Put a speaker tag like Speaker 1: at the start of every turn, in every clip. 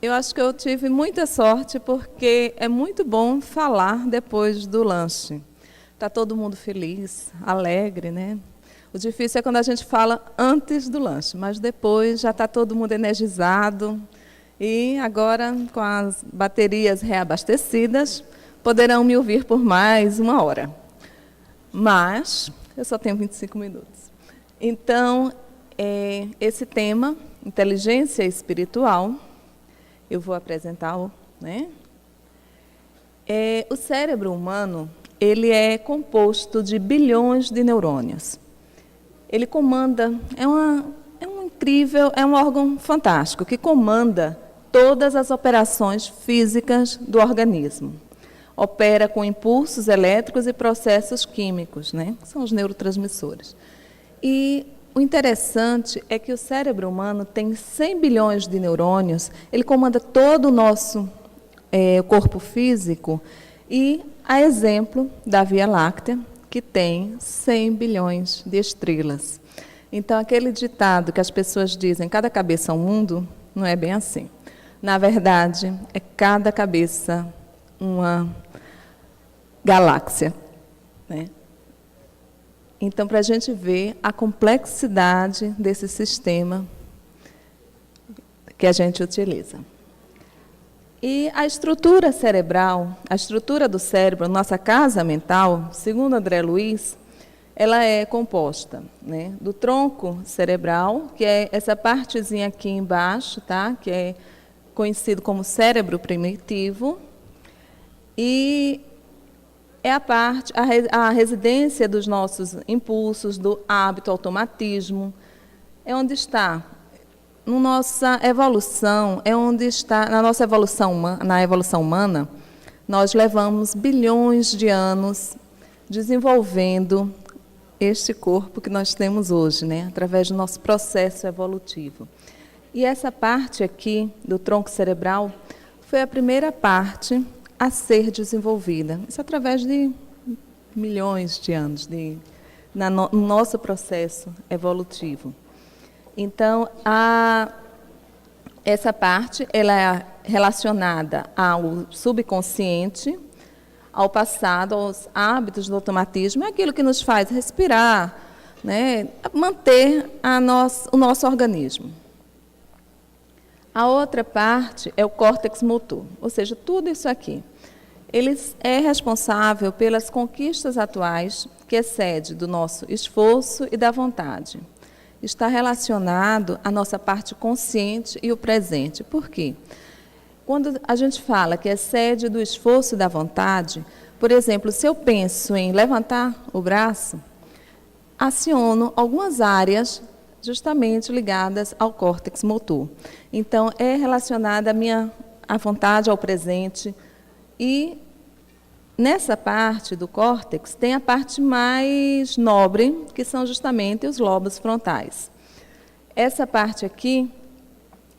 Speaker 1: Eu acho que eu tive muita sorte porque é muito bom falar depois do lanche. Está todo mundo feliz, alegre, né? O difícil é quando a gente fala antes do lanche, mas depois já está todo mundo energizado. E agora, com as baterias reabastecidas, poderão me ouvir por mais 1 hora. Mas eu só tenho 25 minutos. Então, esse tema, inteligência espiritual, eu vou apresentar, né? O cérebro humano, ele é composto de bilhões de neurônios. Ele comanda, é um órgão fantástico, que comanda todas as operações físicas do organismo. Opera com impulsos elétricos e processos químicos, né? Que são os neurotransmissores. E o interessante é que o cérebro humano tem 100 bilhões de neurônios, ele comanda todo o nosso corpo físico, e a exemplo da Via Láctea, que tem 100 bilhões de estrelas. Então, aquele ditado que as pessoas dizem, cada cabeça é um mundo, não é bem assim. Na verdade, é cada cabeça uma galáxia, né? Então, para a gente ver a complexidade desse sistema que a gente utiliza. E a estrutura cerebral, a estrutura do cérebro, nossa casa mental, segundo André Luiz, ela é composta, né, do tronco cerebral, que é essa partezinha aqui embaixo, tá, que é conhecido como cérebro primitivo, e é a residência dos nossos impulsos, do hábito, automatismo, é onde está. Na nossa evolução, na evolução humana, nós levamos bilhões de anos desenvolvendo este corpo que nós temos hoje, né, através do nosso processo evolutivo. E essa parte aqui do tronco cerebral foi a primeira parte a ser desenvolvida. Isso através de milhões de anos no nosso processo evolutivo. Então, essa parte ela é relacionada ao subconsciente, ao passado, aos hábitos do automatismo, é aquilo que nos faz respirar, né, manter o nosso organismo. A outra parte é o córtex motor, ou seja, tudo isso aqui. Ele é responsável pelas conquistas atuais, que excede do nosso esforço e da vontade. Está relacionado à nossa parte consciente e o presente. Por quê? Quando a gente fala que excede do esforço e da vontade, por exemplo, se eu penso em levantar o braço, aciono algumas áreas justamente ligadas ao córtex motor. Então, é relacionada à vontade, ao presente. E nessa parte do córtex tem a parte mais nobre, que são justamente os lobos frontais. Essa parte aqui,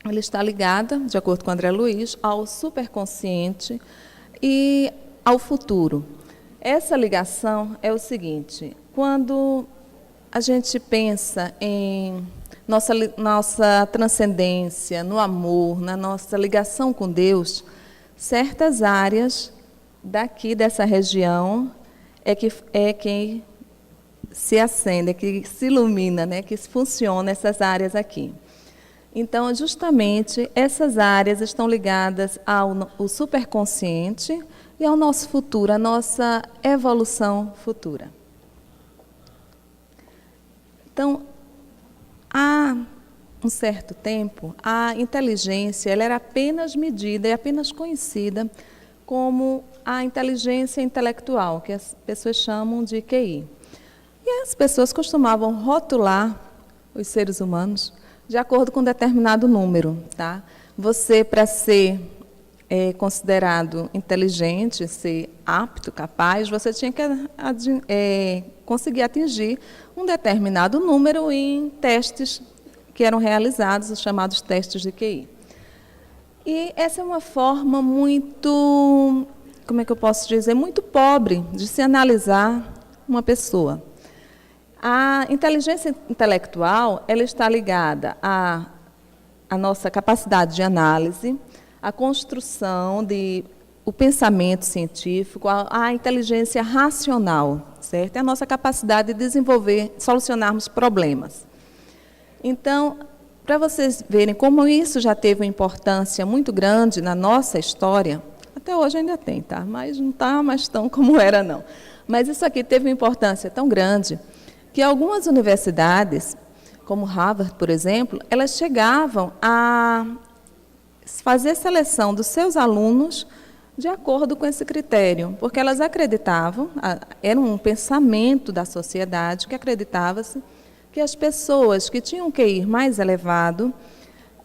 Speaker 1: ela está ligada, de acordo com André Luiz, ao superconsciente e ao futuro. Essa ligação é o seguinte: quando a gente pensa em nossa transcendência, no amor, na nossa ligação com Deus, certas áreas daqui dessa região é que se acende, é que se ilumina, né, que funciona essas áreas aqui. Então, justamente, essas áreas estão ligadas ao superconsciente e ao nosso futuro, à nossa evolução futura. Então, há um certo tempo, a inteligência ela era apenas medida e apenas conhecida como a inteligência intelectual, que as pessoas chamam de QI. E as pessoas costumavam rotular os seres humanos de acordo com um determinado número, tá? Você, para ser considerado inteligente, ser apto, capaz, você tinha que conseguir atingir um determinado número em testes que eram realizados, os chamados testes de QI. E essa é uma forma muito, como é que eu posso dizer, muito pobre de se analisar uma pessoa. A inteligência intelectual, ela está ligada à nossa capacidade de análise, a construção de o pensamento científico, a inteligência racional, certo? É a nossa capacidade de desenvolver, solucionarmos problemas. Então, para vocês verem como isso já teve uma importância muito grande na nossa história, até hoje ainda tem, tá? Mas não está mais tão como era, não. Mas isso aqui teve uma importância tão grande que algumas universidades, como Harvard, por exemplo, elas chegavam a fazer seleção dos seus alunos de acordo com esse critério, porque elas acreditavam, era um pensamento da sociedade que acreditava-se que as pessoas que tinham um QI mais elevado,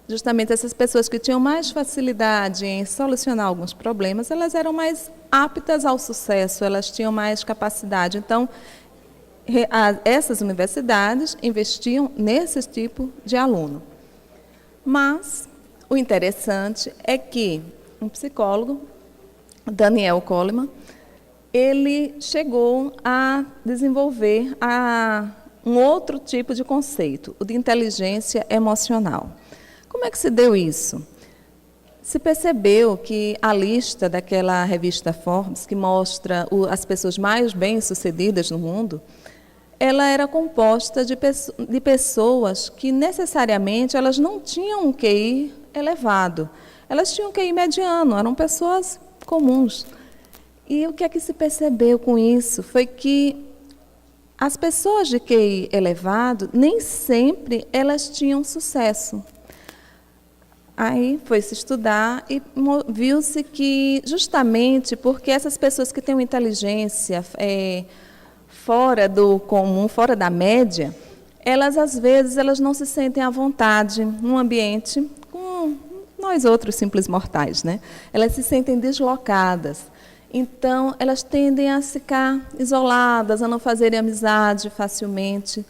Speaker 1: justamente essas pessoas que tinham mais facilidade em solucionar alguns problemas, elas eram mais aptas ao sucesso, elas tinham mais capacidade. Então, essas universidades investiam nesse tipo de aluno. Mas o interessante é que um psicólogo, Daniel Goleman, ele chegou a desenvolver um outro tipo de conceito, o de inteligência emocional. Como é que se deu isso? Se percebeu que a lista daquela revista Forbes, que mostra as pessoas mais bem-sucedidas no mundo, ela era composta de pessoas que necessariamente elas não tinham um QI elevado. Elas tinham um QI mediano, eram pessoas comuns. E o que é que se percebeu com isso? Foi que as pessoas de QI elevado, nem sempre elas tinham sucesso. Aí foi-se estudar e viu-se que, justamente porque essas pessoas que têm uma inteligência fora do comum, fora da média, elas, às vezes, elas não se sentem à vontade num ambiente com nós outros simples mortais, né? Elas se sentem deslocadas. Então, elas tendem a ficar isoladas, a não fazerem amizade facilmente.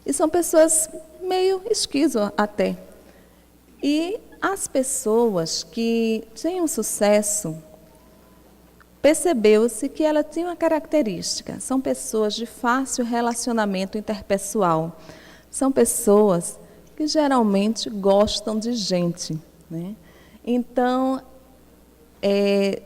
Speaker 1: E são pessoas meio esquizo até. E as pessoas que têm um sucesso, percebeu-se que ela tem uma característica. São pessoas de fácil relacionamento interpessoal. São pessoas que geralmente gostam de gente, né? Então,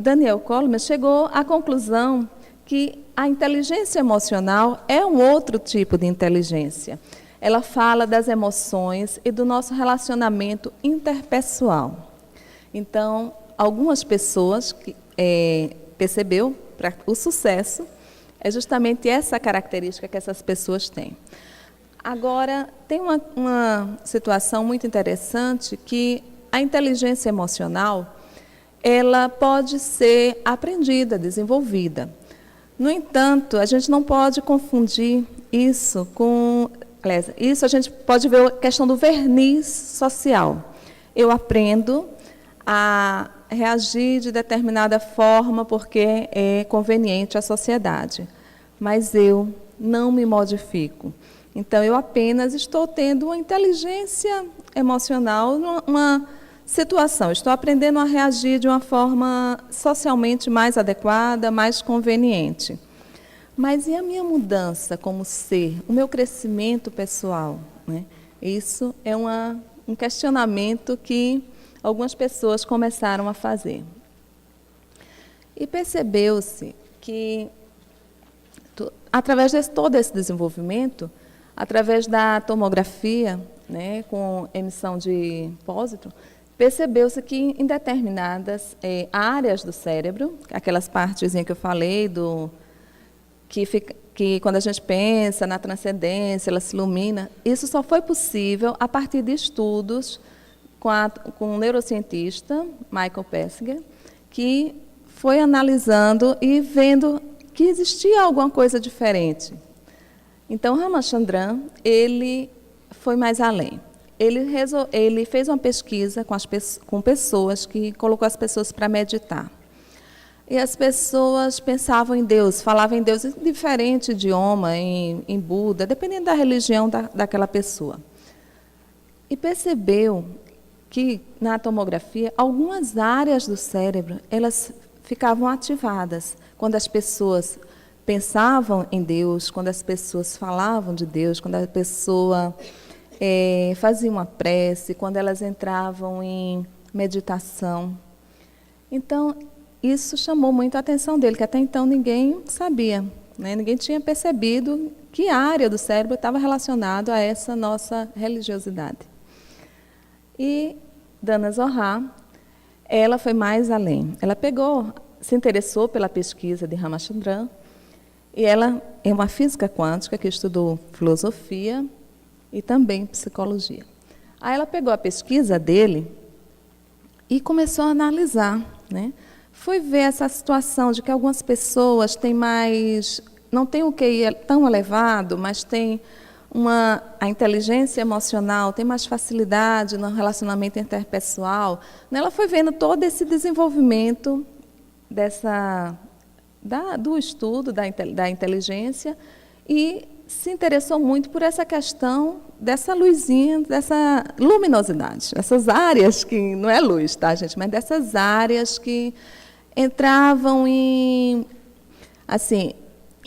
Speaker 1: Daniel Goleman chegou à conclusão que a inteligência emocional é um outro tipo de inteligência. Ela fala das emoções e do nosso relacionamento interpessoal. Então, algumas pessoas que percebeu para o sucesso é justamente essa característica que essas pessoas têm. Agora, tem uma situação muito interessante que a inteligência emocional ela pode ser aprendida, desenvolvida. No entanto, a gente não pode confundir isso com... Aliás, isso a gente pode ver a questão do verniz social. Eu aprendo a reagir de determinada forma porque é conveniente à sociedade, mas eu não me modifico. Então, eu apenas estou tendo uma inteligência emocional, uma situação. Estou aprendendo a reagir de uma forma socialmente mais adequada, mais conveniente. Mas e a minha mudança como ser, o meu crescimento pessoal, né? Isso é um questionamento que algumas pessoas começaram a fazer. E percebeu-se que, através de todo esse desenvolvimento, através da tomografia, né, com emissão de pósitron, percebeu-se que em determinadas áreas do cérebro, aquelas partezinhas que eu falei, que quando a gente pensa na transcendência, ela se ilumina, isso só foi possível a partir de estudos com o neurocientista Michael Persinger, que foi analisando e vendo que existia alguma coisa diferente. Então, Ramachandran, ele foi mais além. Ele fez uma pesquisa com pessoas, que colocou as pessoas para meditar. E as pessoas pensavam em Deus, falavam em Deus em diferente idioma, em Buda, dependendo da religião daquela pessoa. E percebeu que, na tomografia, algumas áreas do cérebro, elas ficavam ativadas quando as pessoas pensavam em Deus, quando as pessoas falavam de Deus, quando a pessoa fazia uma prece, quando elas entravam em meditação. Então, isso chamou muito a atenção dele, que até então ninguém sabia, né? Ninguém tinha percebido que área do cérebro estava relacionado a essa nossa religiosidade. E Dana Zohar, ela foi mais além. Ela se interessou pela pesquisa de Ramachandran, e ela é uma física quântica que estudou filosofia e também psicologia. Aí ela pegou a pesquisa dele e começou a analisar, né? Foi ver essa situação de que algumas pessoas não têm o QI tão elevado, mas têm a inteligência emocional, tem mais facilidade no relacionamento interpessoal. Ela foi vendo todo esse desenvolvimento do estudo da inteligência e se interessou muito por essa questão dessa luzinha, dessa luminosidade, essas áreas que, não é luz, tá, gente, mas dessas áreas que entravam em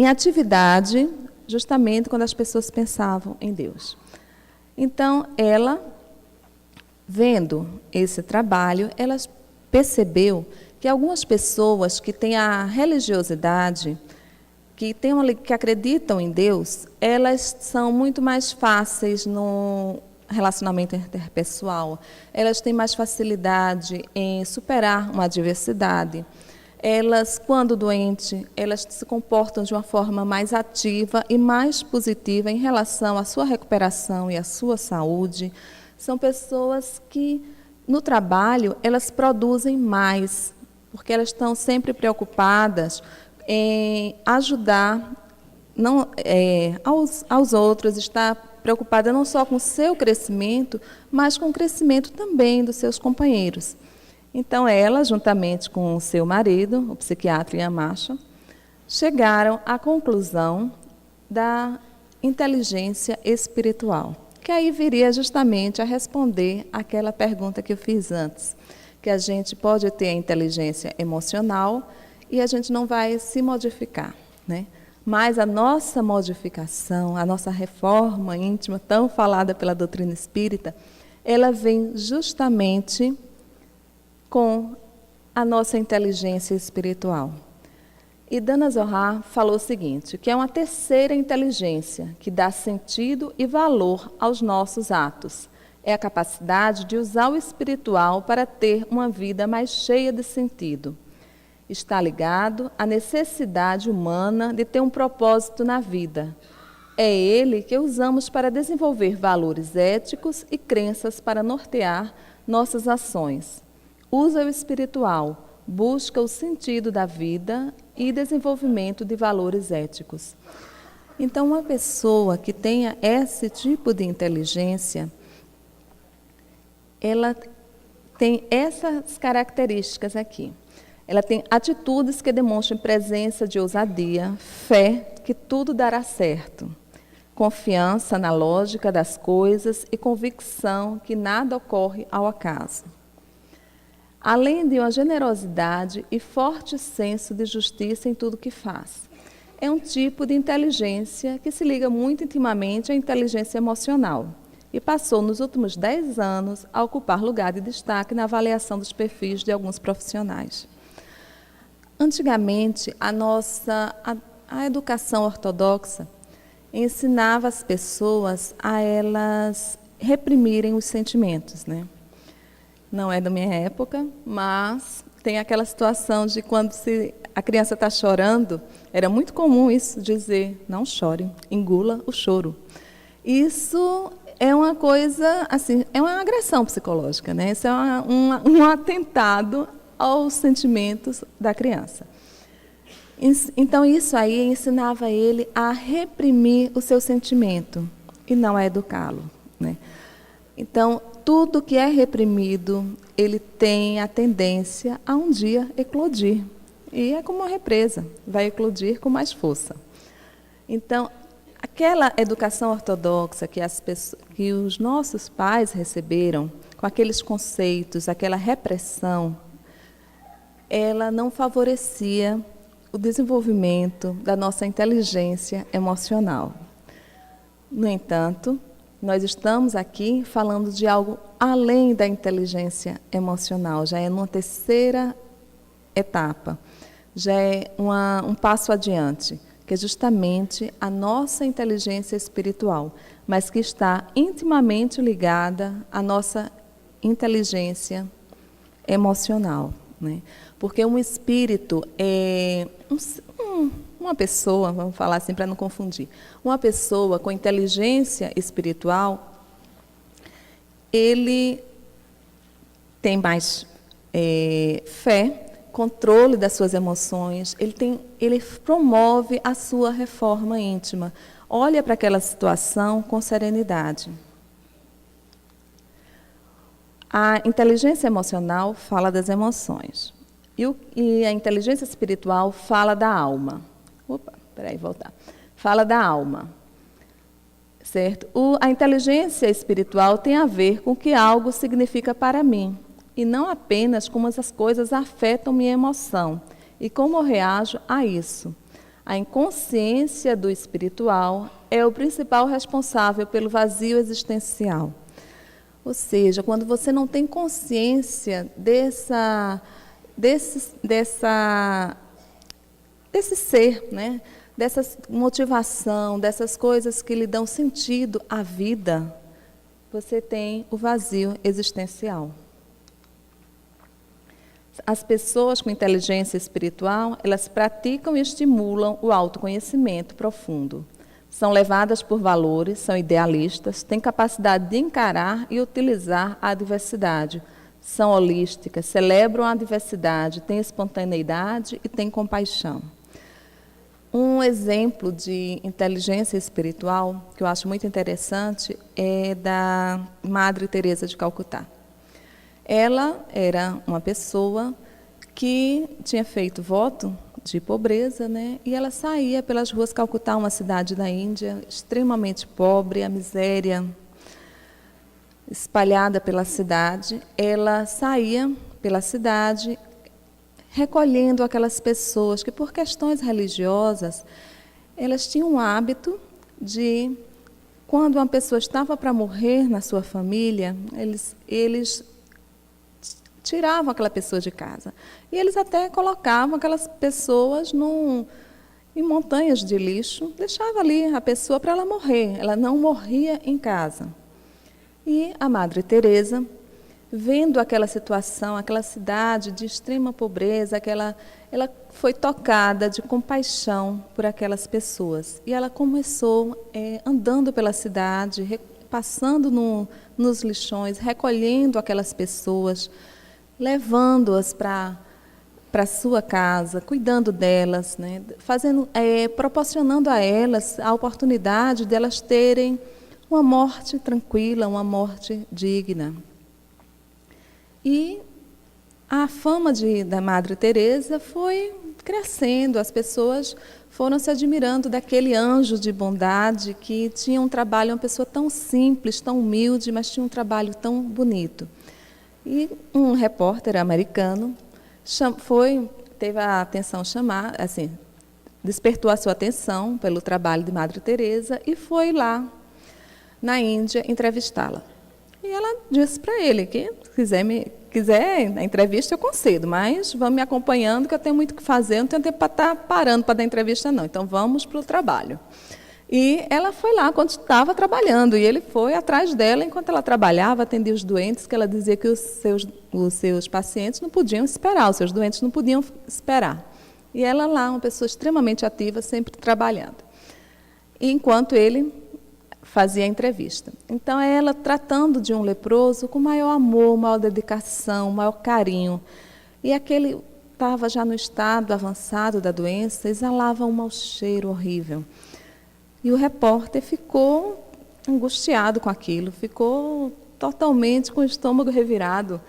Speaker 1: atividade, justamente quando as pessoas pensavam em Deus. Então, ela, vendo esse trabalho, ela percebeu que algumas pessoas que têm a religiosidade, que acreditam em Deus, elas são muito mais fáceis no relacionamento interpessoal, elas têm mais facilidade em superar uma adversidade. Elas, quando doentes, elas se comportam de uma forma mais ativa e mais positiva em relação à sua recuperação e à sua saúde. São pessoas que, no trabalho, elas produzem mais, porque elas estão sempre preocupadas em ajudar aos outros, está preocupada não só com o seu crescimento, mas com o crescimento também dos seus companheiros. Então, ela, juntamente com o seu marido, o psiquiatra Yamacha, chegaram à conclusão da inteligência espiritual, que aí viria justamente a responder àquela pergunta que eu fiz antes, que a gente pode ter a inteligência emocional e a gente não vai se modificar, né? Mas a nossa modificação, a nossa reforma íntima, tão falada pela doutrina espírita, ela vem justamente com a nossa inteligência espiritual. E Dana Zohar falou o seguinte, que é uma terceira inteligência que dá sentido e valor aos nossos atos. É a capacidade de usar o espiritual para ter uma vida mais cheia de sentido. Está ligado à necessidade humana de ter um propósito na vida. É ele que usamos para desenvolver valores éticos e crenças para nortear nossas ações. Usa o espiritual, busca o sentido da vida e desenvolvimento de valores éticos. Então, uma pessoa que tenha esse tipo de inteligência, ela tem essas características aqui. Ela tem atitudes que demonstram presença de ousadia, fé que tudo dará certo, confiança na lógica das coisas e convicção que nada ocorre ao acaso. Além de uma generosidade e forte senso de justiça em tudo que faz. É um tipo de inteligência que se liga muito intimamente à inteligência emocional e passou nos últimos 10 anos a ocupar lugar de destaque na avaliação dos perfis de alguns profissionais. Antigamente, a educação ortodoxa ensinava as pessoas a elas reprimirem os sentimentos, né? Não é da minha época, mas tem aquela situação de quando a criança está chorando, era muito comum isso, dizer, não chore, engula o choro. Isso é uma coisa, assim, é uma agressão psicológica, né? Isso é um atentado aos sentimentos da criança. Então, isso aí ensinava ele a reprimir o seu sentimento e não a educá-lo, né? Então, tudo que é reprimido, ele tem a tendência a um dia eclodir. E é como uma represa, vai eclodir com mais força. Então, aquela educação ortodoxa que os nossos pais receberam, com aqueles conceitos, aquela repressão, ela não favorecia o desenvolvimento da nossa inteligência emocional. No entanto, nós estamos aqui falando de algo além da inteligência emocional, já é numa terceira etapa, já é um passo adiante, que é justamente a nossa inteligência espiritual, mas que está intimamente ligada à nossa inteligência emocional, né? Porque um espírito é uma pessoa, vamos falar assim para não confundir, uma pessoa com inteligência espiritual, ele tem mais fé, controle das suas emoções, ele promove a sua reforma íntima, olha para aquela situação com serenidade. A inteligência emocional fala das emoções. E a inteligência espiritual fala da alma. Voltar. Fala da alma. Certo? A inteligência espiritual tem a ver com o que algo significa para mim, e não apenas como essas coisas afetam minha emoção e como eu reajo a isso. A inconsciência do espiritual é o principal responsável pelo vazio existencial. Ou seja, quando você não tem consciência desse ser, né? Dessa motivação, dessas coisas que lhe dão sentido à vida, você tem o vazio existencial. As pessoas com inteligência espiritual, elas praticam e estimulam o autoconhecimento profundo. São levadas por valores, são idealistas, têm capacidade de encarar e utilizar a diversidade. São holísticas, celebram a diversidade, têm espontaneidade e têm compaixão. Um exemplo de inteligência espiritual, que eu acho muito interessante, é da Madre Teresa de Calcutá. Ela era uma pessoa que tinha feito voto de pobreza, né? E ela saía pelas ruas Calcutá, uma cidade da Índia, extremamente pobre, a miséria espalhada pela cidade. Ela saía pela cidade recolhendo aquelas pessoas que, por questões religiosas, elas tinham o hábito de, quando uma pessoa estava para morrer na sua família, eles tiravam aquela pessoa de casa. E eles até colocavam aquelas pessoas em montanhas de lixo, deixava ali a pessoa para ela morrer. Ela não morria em casa. E a Madre Teresa, vendo aquela situação, aquela cidade de extrema pobreza, ela foi tocada de compaixão por aquelas pessoas. E ela começou andando pela cidade, passando nos lixões, recolhendo aquelas pessoas, levando-as para a sua casa, cuidando delas, né? Proporcionando a elas a oportunidade de elas terem uma morte tranquila, uma morte digna. E a fama da Madre Teresa foi crescendo, as pessoas foram se admirando daquele anjo de bondade que tinha um trabalho, uma pessoa tão simples, tão humilde, mas tinha um trabalho tão bonito. E um repórter americano teve a atenção chamada, assim, despertou a sua atenção pelo trabalho de Madre Teresa e foi lá na Índia entrevistá-la. E ela disse para ele que, se quiser a entrevista, eu concedo, mas vamos me acompanhando, que eu tenho muito o que fazer, não tenho tempo para estar parando para dar entrevista, não. Então, vamos para o trabalho. E ela foi lá quando estava trabalhando, e ele foi atrás dela enquanto ela trabalhava, atendia os doentes, que ela dizia que os seus pacientes não podiam esperar, os seus doentes não podiam esperar. E ela lá, uma pessoa extremamente ativa, sempre trabalhando. E enquanto ele fazia a entrevista. Então, é ela tratando de um leproso com maior amor, maior dedicação, maior carinho. E aquele estava já no estado avançado da doença, exalava um mau cheiro horrível. E o repórter ficou angustiado com aquilo, ficou totalmente com o estômago revirado,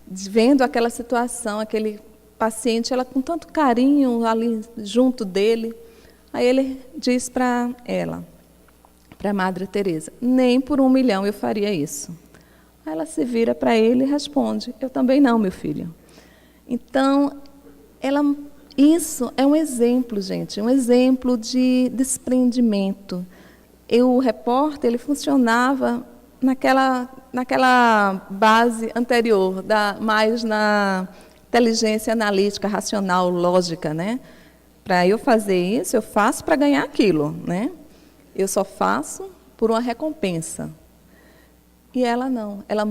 Speaker 1: vendo aquela situação, aquele paciente, ela com tanto carinho ali junto dele. Aí ele diz para ela, para a Madre Teresa, nem por 1 milhão eu faria isso. Aí ela se vira para ele e responde, eu também não, meu filho. Então, isso é um exemplo, gente, um exemplo de desprendimento. O repórter, ele funcionava naquela base anterior, mais inteligência analítica, racional, lógica, né? Para eu fazer isso, eu faço para ganhar aquilo, né? Eu só faço por uma recompensa. E ela não, ela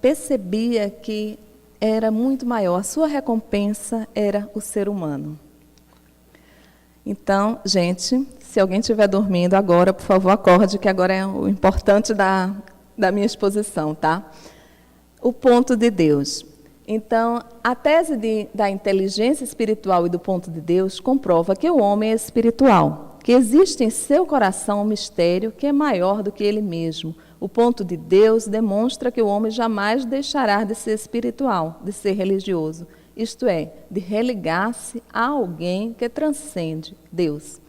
Speaker 1: percebia que era muito maior, a sua recompensa era o ser humano. Então, gente, se alguém estiver dormindo agora, por favor, acorde, que agora é o importante da minha exposição, tá? O ponto de Deus. Então, a tese da inteligência espiritual e do ponto de Deus comprova que o homem é espiritual, que existe em seu coração um mistério que é maior do que ele mesmo. O ponto de Deus demonstra que o homem jamais deixará de ser espiritual, de ser religioso, isto é, de religar-se a alguém que transcende Deus.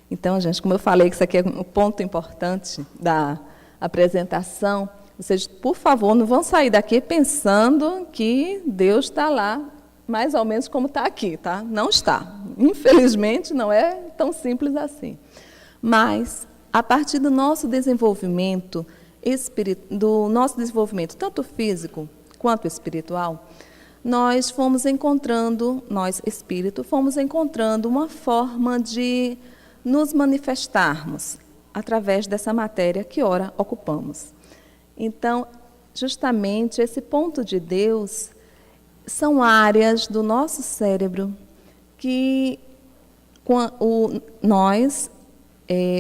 Speaker 1: Então, gente, como eu falei que isso aqui é um ponto importante da apresentação, vocês, por favor, não vão sair daqui pensando que Deus está lá, mais ou menos como está aqui, tá? Não está. Infelizmente, não é tão simples assim. Mas, a partir do nosso desenvolvimento, tanto físico quanto espiritual, nós fomos encontrando, nós espírito, fomos encontrando uma forma de nos manifestarmos através dessa matéria que ora ocupamos. Então, justamente esse ponto de Deus são áreas do nosso cérebro que nós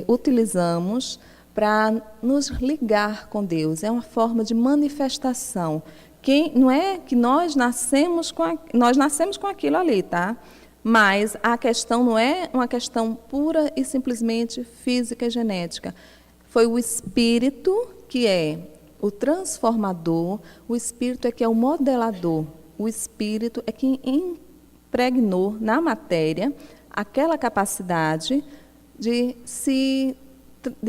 Speaker 1: utilizamos para nos ligar com Deus. É uma forma de manifestação. Não é que nós nascemos com aquilo ali, tá? Mas a questão não é uma questão pura e simplesmente física e genética. Foi o Espírito que é o transformador, o Espírito é que é o modelador, o Espírito é quem impregnou na matéria aquela capacidade de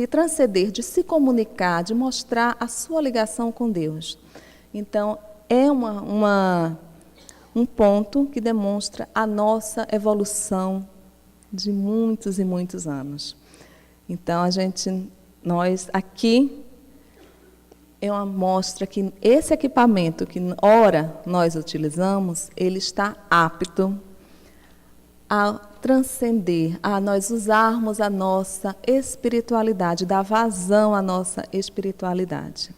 Speaker 1: transcender, de se comunicar, de mostrar a sua ligação com Deus. Então, é um ponto que demonstra a nossa evolução de muitos e muitos anos. Então, nós aqui é uma mostra que esse equipamento que ora nós utilizamos, ele está apto a transcender, a nós usarmos a nossa espiritualidade, dar vazão à nossa espiritualidade.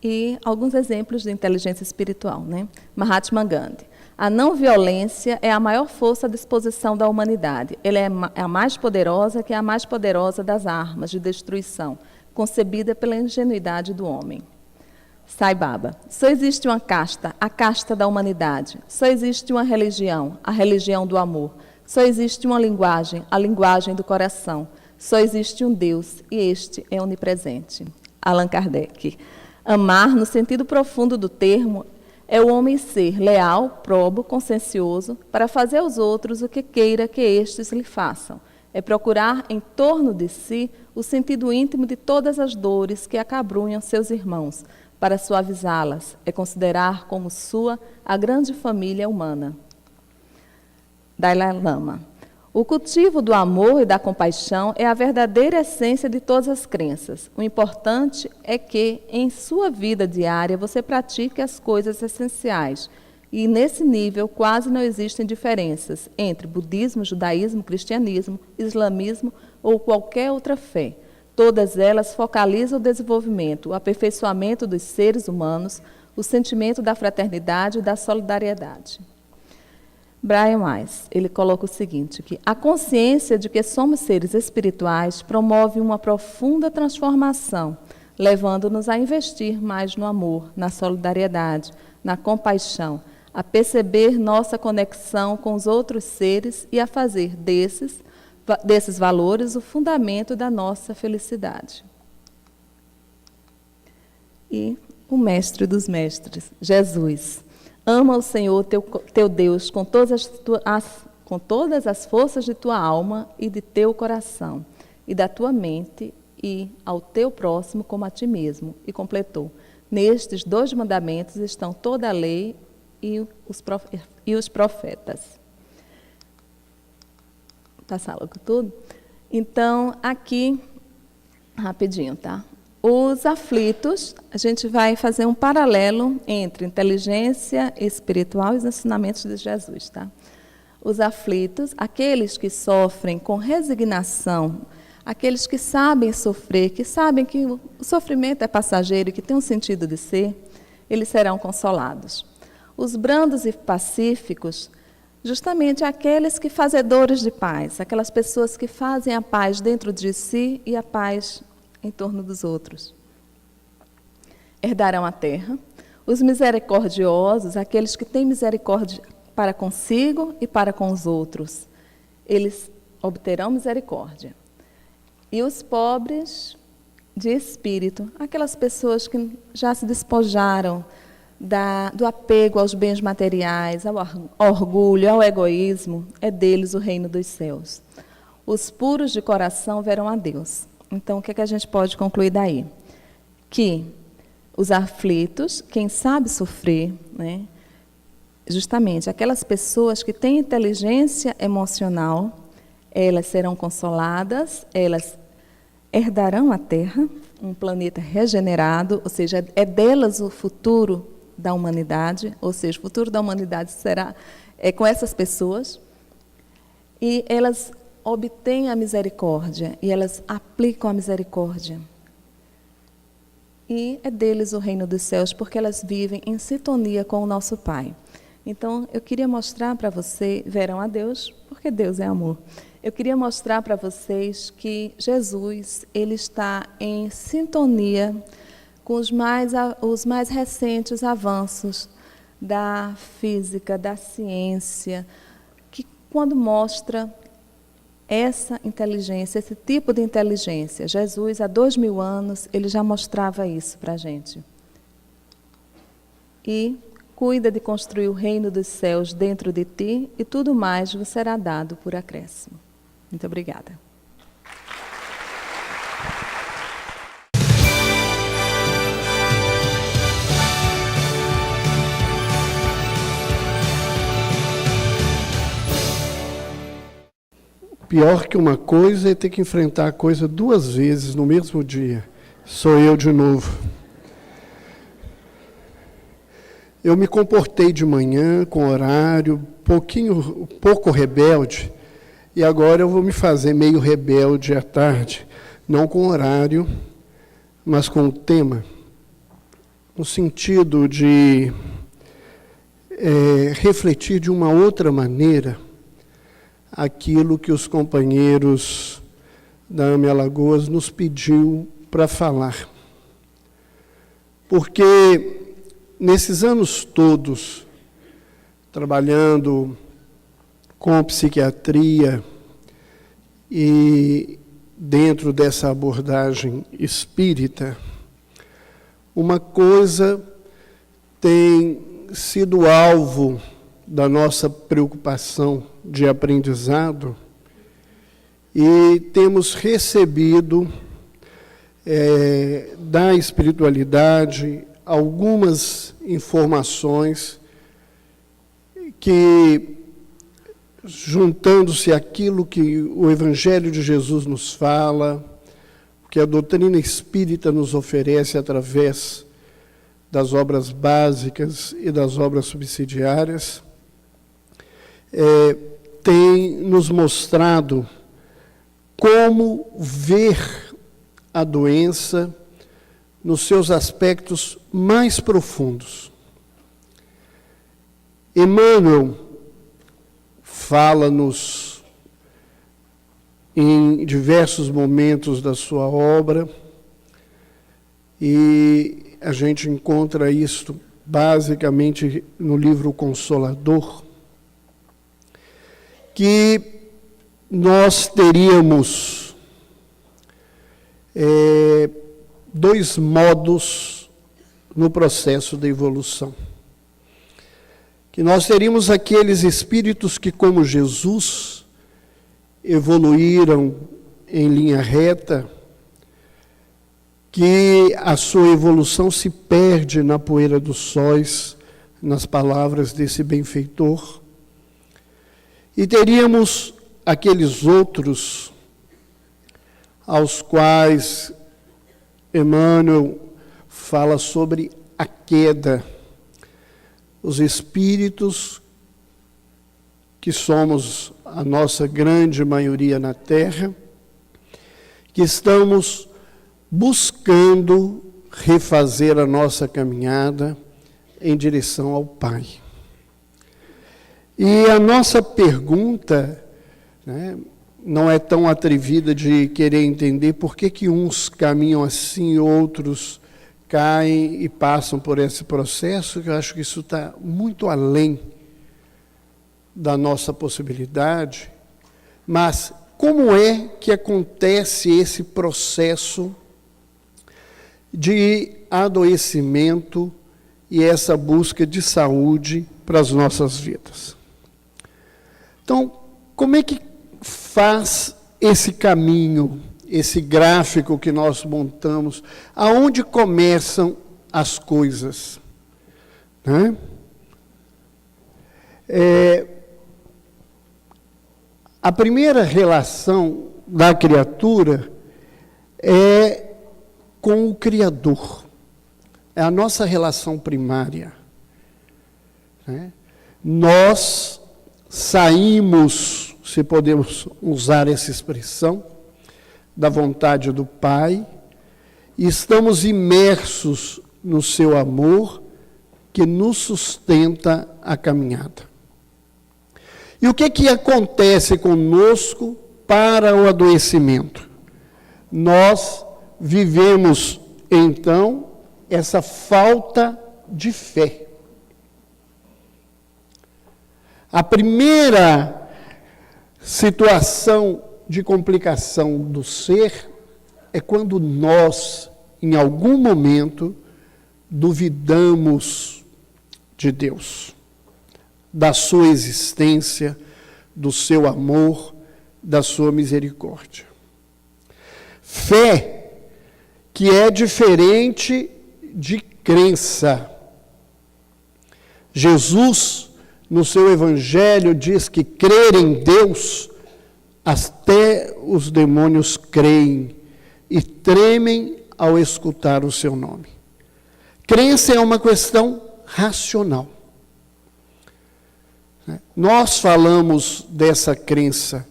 Speaker 1: E alguns exemplos de inteligência espiritual, né? Mahatma Gandhi. A não violência é a maior força à disposição da humanidade. Ela é a mais poderosa, que é a mais poderosa das armas de destruição, concebida pela ingenuidade do homem. Sai Baba. Só existe uma casta, a casta da humanidade. Só existe uma religião, a religião do amor. Só existe uma linguagem, a linguagem do coração. Só existe um Deus, e este é onipresente. Allan Kardec. Amar, no sentido profundo do termo, é o homem ser leal, probo, consciencioso, para fazer aos outros o que queira que estes lhe façam. É procurar em torno de si o sentido íntimo de todas as dores que acabrunham seus irmãos, para suavizá-las. É considerar como sua a grande família humana. Dalai Lama. O cultivo do amor e da compaixão é a verdadeira essência de todas as crenças. O importante é que, em sua vida diária, você pratique as coisas essenciais. E, nesse nível, quase não existem diferenças entre budismo, judaísmo, cristianismo, islamismo ou qualquer outra fé. Todas elas focalizam o desenvolvimento, o aperfeiçoamento dos seres humanos, o sentimento da fraternidade e da solidariedade. Brian Weiss, ele coloca o seguinte, que a consciência de que somos seres espirituais promove uma profunda transformação, levando-nos a investir mais no amor, na solidariedade, na compaixão, a perceber nossa conexão com os outros seres e a fazer desses valores o fundamento da nossa felicidade. E o mestre dos mestres, Jesus. Ama o Senhor, teu Deus, com todas as forças de tua alma e de teu coração, e da tua mente, e ao teu próximo como a ti mesmo. E completou. Nestes 2 mandamentos estão toda a lei e os profetas. Passar logo tudo? Então, aqui, rapidinho, tá? Os aflitos, a gente vai fazer um paralelo entre inteligência espiritual e os ensinamentos de Jesus, tá? Os aflitos, aqueles que sofrem com resignação, aqueles que sabem sofrer, que sabem que o sofrimento é passageiro e que tem um sentido de ser, eles serão consolados. Os brandos e pacíficos, justamente aqueles que fazedores de paz, aquelas pessoas que fazem a paz dentro de si e a paz em torno dos outros. Herdarão a terra. Os misericordiosos, aqueles que têm misericórdia para consigo e para com os outros, eles obterão misericórdia. E os pobres de espírito, aquelas pessoas que já se despojaram do apego aos bens materiais, ao orgulho, ao egoísmo, é deles o reino dos céus. Os puros de coração verão a Deus. Então, o que é que a gente pode concluir daí? Que os aflitos, quem sabe sofrer, né? Justamente aquelas pessoas que têm inteligência emocional, elas serão consoladas, elas herdarão a Terra, um planeta regenerado, ou seja, é delas o futuro da humanidade, ou seja, o futuro da humanidade será com essas pessoas, e elas obtêm a misericórdia, e elas aplicam a misericórdia. E é deles o reino dos céus, porque elas vivem em sintonia com o nosso Pai. Então, eu queria mostrar para vocês, verão a Deus, porque Deus é amor. Eu queria mostrar para vocês que Jesus, ele está em sintonia com os mais recentes avanços da física, da ciência, que quando mostra essa inteligência, esse tipo de inteligência. Jesus, há 2000 anos, ele já mostrava isso para a gente. E cuida de construir o reino dos céus dentro de ti e tudo mais vos será dado por acréscimo. Muito obrigada.
Speaker 2: Pior que uma coisa é ter que enfrentar a coisa 2 vezes no mesmo dia. Sou eu de novo. Eu me comportei de manhã com horário, pouco rebelde, e agora eu vou me fazer meio rebelde à tarde, não com horário, mas com o tema, no sentido de refletir de uma outra maneira aquilo que os companheiros da AME Alagoas nos pediu para falar. Porque nesses anos todos, trabalhando com psiquiatria e dentro dessa abordagem espírita, uma coisa tem sido alvo da nossa preocupação de aprendizado e temos recebido da espiritualidade algumas informações que, juntando-se àquilo que o Evangelho de Jesus nos fala, que a doutrina espírita nos oferece através das obras básicas e das obras subsidiárias, tem nos mostrado como ver a doença nos seus aspectos mais profundos. Emmanuel fala-nos em diversos momentos da sua obra, e a gente encontra isso basicamente no livro Consolador, que nós teríamos 2 modos no processo da evolução. Que nós teríamos aqueles espíritos que, como Jesus, evoluíram em linha reta, que a sua evolução se perde na poeira dos sóis, nas palavras desse benfeitor. E teríamos aqueles outros aos quais Emmanuel fala sobre a queda. Os espíritos, que somos a nossa grande maioria na Terra, que estamos buscando refazer a nossa caminhada em direção ao Pai. E a nossa pergunta, né, não é tão atrevida de querer entender por que uns caminham assim e outros caem e passam por esse processo, que eu acho que isso está muito além da nossa possibilidade. Mas como é que acontece esse processo de adoecimento e essa busca de saúde para as nossas vidas? Então, como é que faz esse caminho, esse gráfico que nós montamos? Aonde começam as coisas? Né? A primeira relação da criatura é com o Criador. É a nossa relação primária. Né? Nós saímos, se podemos usar essa expressão, da vontade do Pai, e estamos imersos no seu amor, que nos sustenta a caminhada. E o que acontece conosco para o adoecimento? Nós vivemos, então, essa falta de fé. A primeira situação de complicação do ser é quando nós, em algum momento, duvidamos de Deus, da sua existência, do seu amor, da sua misericórdia. Fé que é diferente de crença. Jesus, no seu Evangelho, diz que crer em Deus, até os demônios creem e tremem ao escutar o seu nome. Crença é uma questão racional. Nós falamos dessa crença,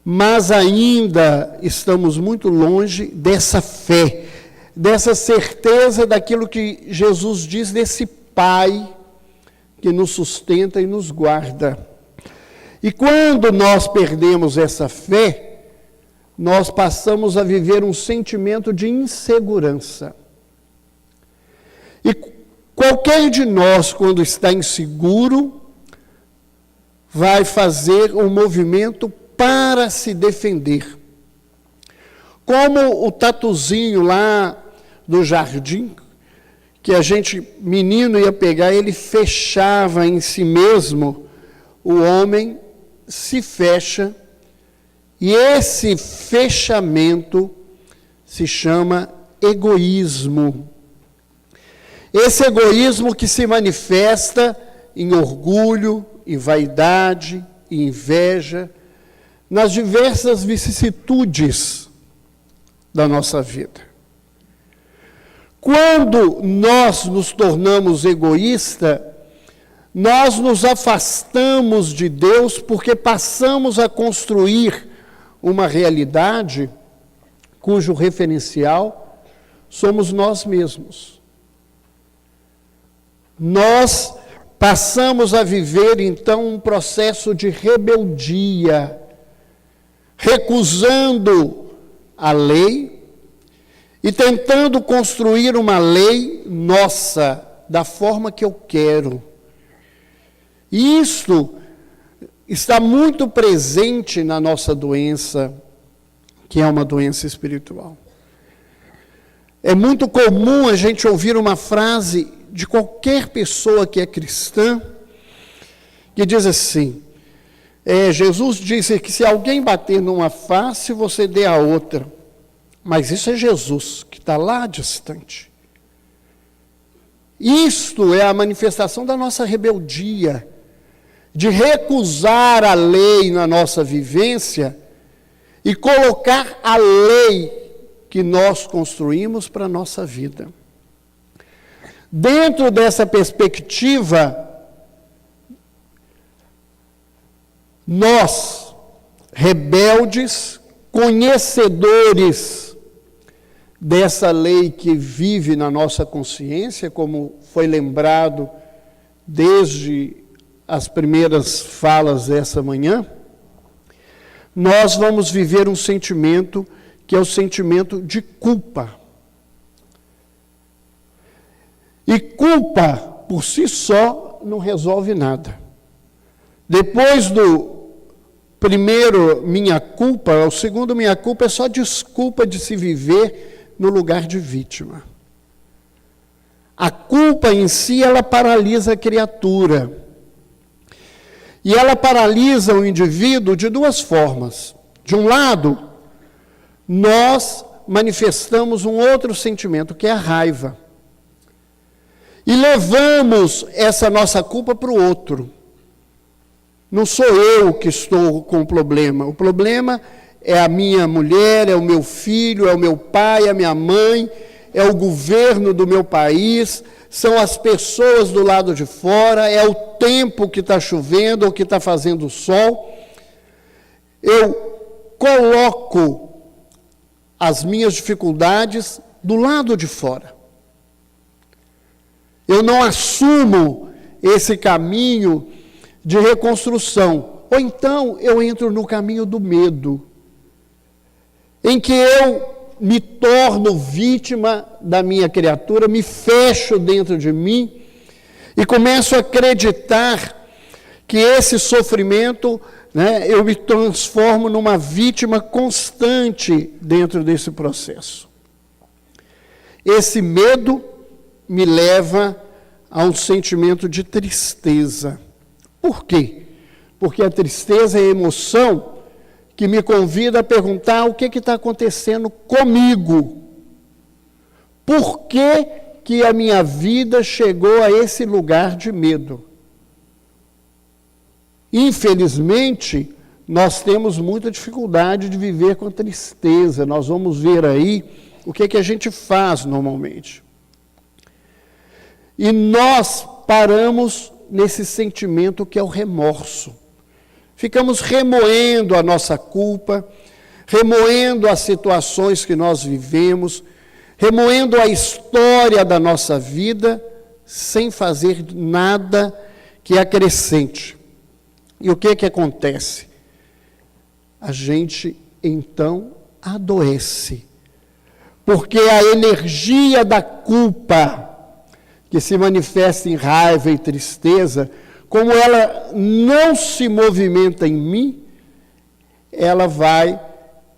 Speaker 2: mas ainda estamos muito longe dessa fé, dessa certeza daquilo que Jesus diz, desse Pai que nos sustenta e nos guarda. E quando nós perdemos essa fé, nós passamos a viver um sentimento de insegurança. E qualquer de nós, quando está inseguro, vai fazer um movimento para se defender. Como o tatuzinho lá do jardim, que a gente, menino, ia pegar, ele fechava em si mesmo, o homem se fecha, e esse fechamento se chama egoísmo. Esse egoísmo que se manifesta em orgulho, em vaidade, em inveja, nas diversas vicissitudes da nossa vida. Quando nós nos tornamos egoístas, nós nos afastamos de Deus porque passamos a construir uma realidade cujo referencial somos nós mesmos. Nós passamos a viver, então, um processo de rebeldia, recusando a lei e tentando construir uma lei nossa, da forma que eu quero. E isto está muito presente na nossa doença, que é uma doença espiritual. É muito comum a gente ouvir uma frase de qualquer pessoa que é cristã, que diz assim, Jesus disse que se alguém bater numa face, você dê a outra. Mas isso é Jesus, que está lá distante. Isto é a manifestação da nossa rebeldia, de recusar a lei na nossa vivência e colocar a lei que nós construímos para a nossa vida. Dentro dessa perspectiva, nós, rebeldes, conhecedores dessa lei que vive na nossa consciência, como foi lembrado desde as primeiras falas dessa manhã, nós vamos viver um sentimento que é o sentimento de culpa. E culpa, por si só, não resolve nada. Depois do primeiro minha culpa, o segundo minha culpa é só desculpa de se viver no lugar de vítima. A culpa em si, ela paralisa a criatura. E ela paralisa o indivíduo de duas formas. De um lado, nós manifestamos um outro sentimento, que é a raiva. E levamos essa nossa culpa para o outro. Não sou eu que estou com o problema é a minha mulher, é o meu filho, é o meu pai, é a minha mãe, é o governo do meu país, são as pessoas do lado de fora, é o tempo que está chovendo ou que está fazendo sol. Eu coloco as minhas dificuldades do lado de fora. Eu não assumo esse caminho de reconstrução. Ou então eu entro no caminho do medo, em que eu me torno vítima da minha criatura, me fecho dentro de mim e começo a acreditar que esse sofrimento, eu me transformo numa vítima constante dentro desse processo. Esse medo me leva a um sentimento de tristeza. Por quê? Porque a tristeza é a emoção que me convida a perguntar o que está acontecendo comigo. Por que a minha vida chegou a esse lugar de medo? Infelizmente, nós temos muita dificuldade de viver com tristeza. Nós vamos ver aí o que a gente faz normalmente. E nós paramos nesse sentimento que é o remorso. Ficamos remoendo a nossa culpa, remoendo as situações que nós vivemos, remoendo a história da nossa vida, sem fazer nada que acrescente. E o que acontece? A gente, então, adoece. Porque a energia da culpa, que se manifesta em raiva e tristeza, como ela não se movimenta em mim, ela vai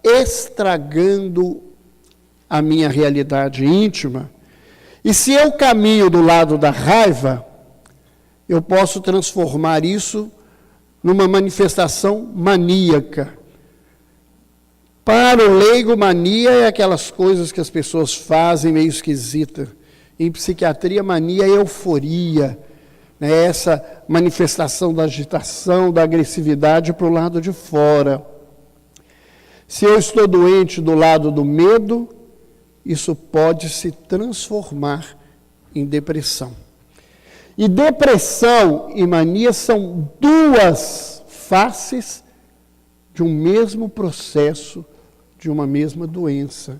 Speaker 2: estragando a minha realidade íntima. E se eu caminho do lado da raiva, eu posso transformar isso numa manifestação maníaca. Para o leigo, mania é aquelas coisas que as pessoas fazem meio esquisita. Em psiquiatria, mania é euforia, essa manifestação da agitação, da agressividade para o lado de fora. Se eu estou doente do lado do medo, isso pode se transformar em depressão. E depressão e mania são duas faces de um mesmo processo, de uma mesma doença,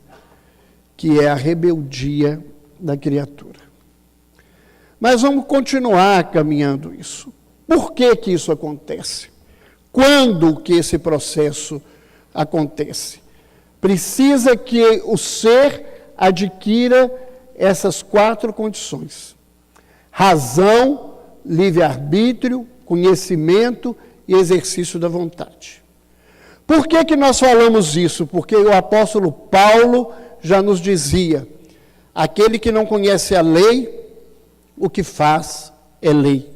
Speaker 2: que é a rebeldia da criatura. Mas vamos continuar caminhando isso. Por que isso acontece? Quando que esse processo acontece? Precisa que o ser adquira essas 4 condições: razão, livre-arbítrio, conhecimento e exercício da vontade. Por que nós falamos isso? Porque o apóstolo Paulo já nos dizia: aquele que não conhece a lei, o que faz é lei.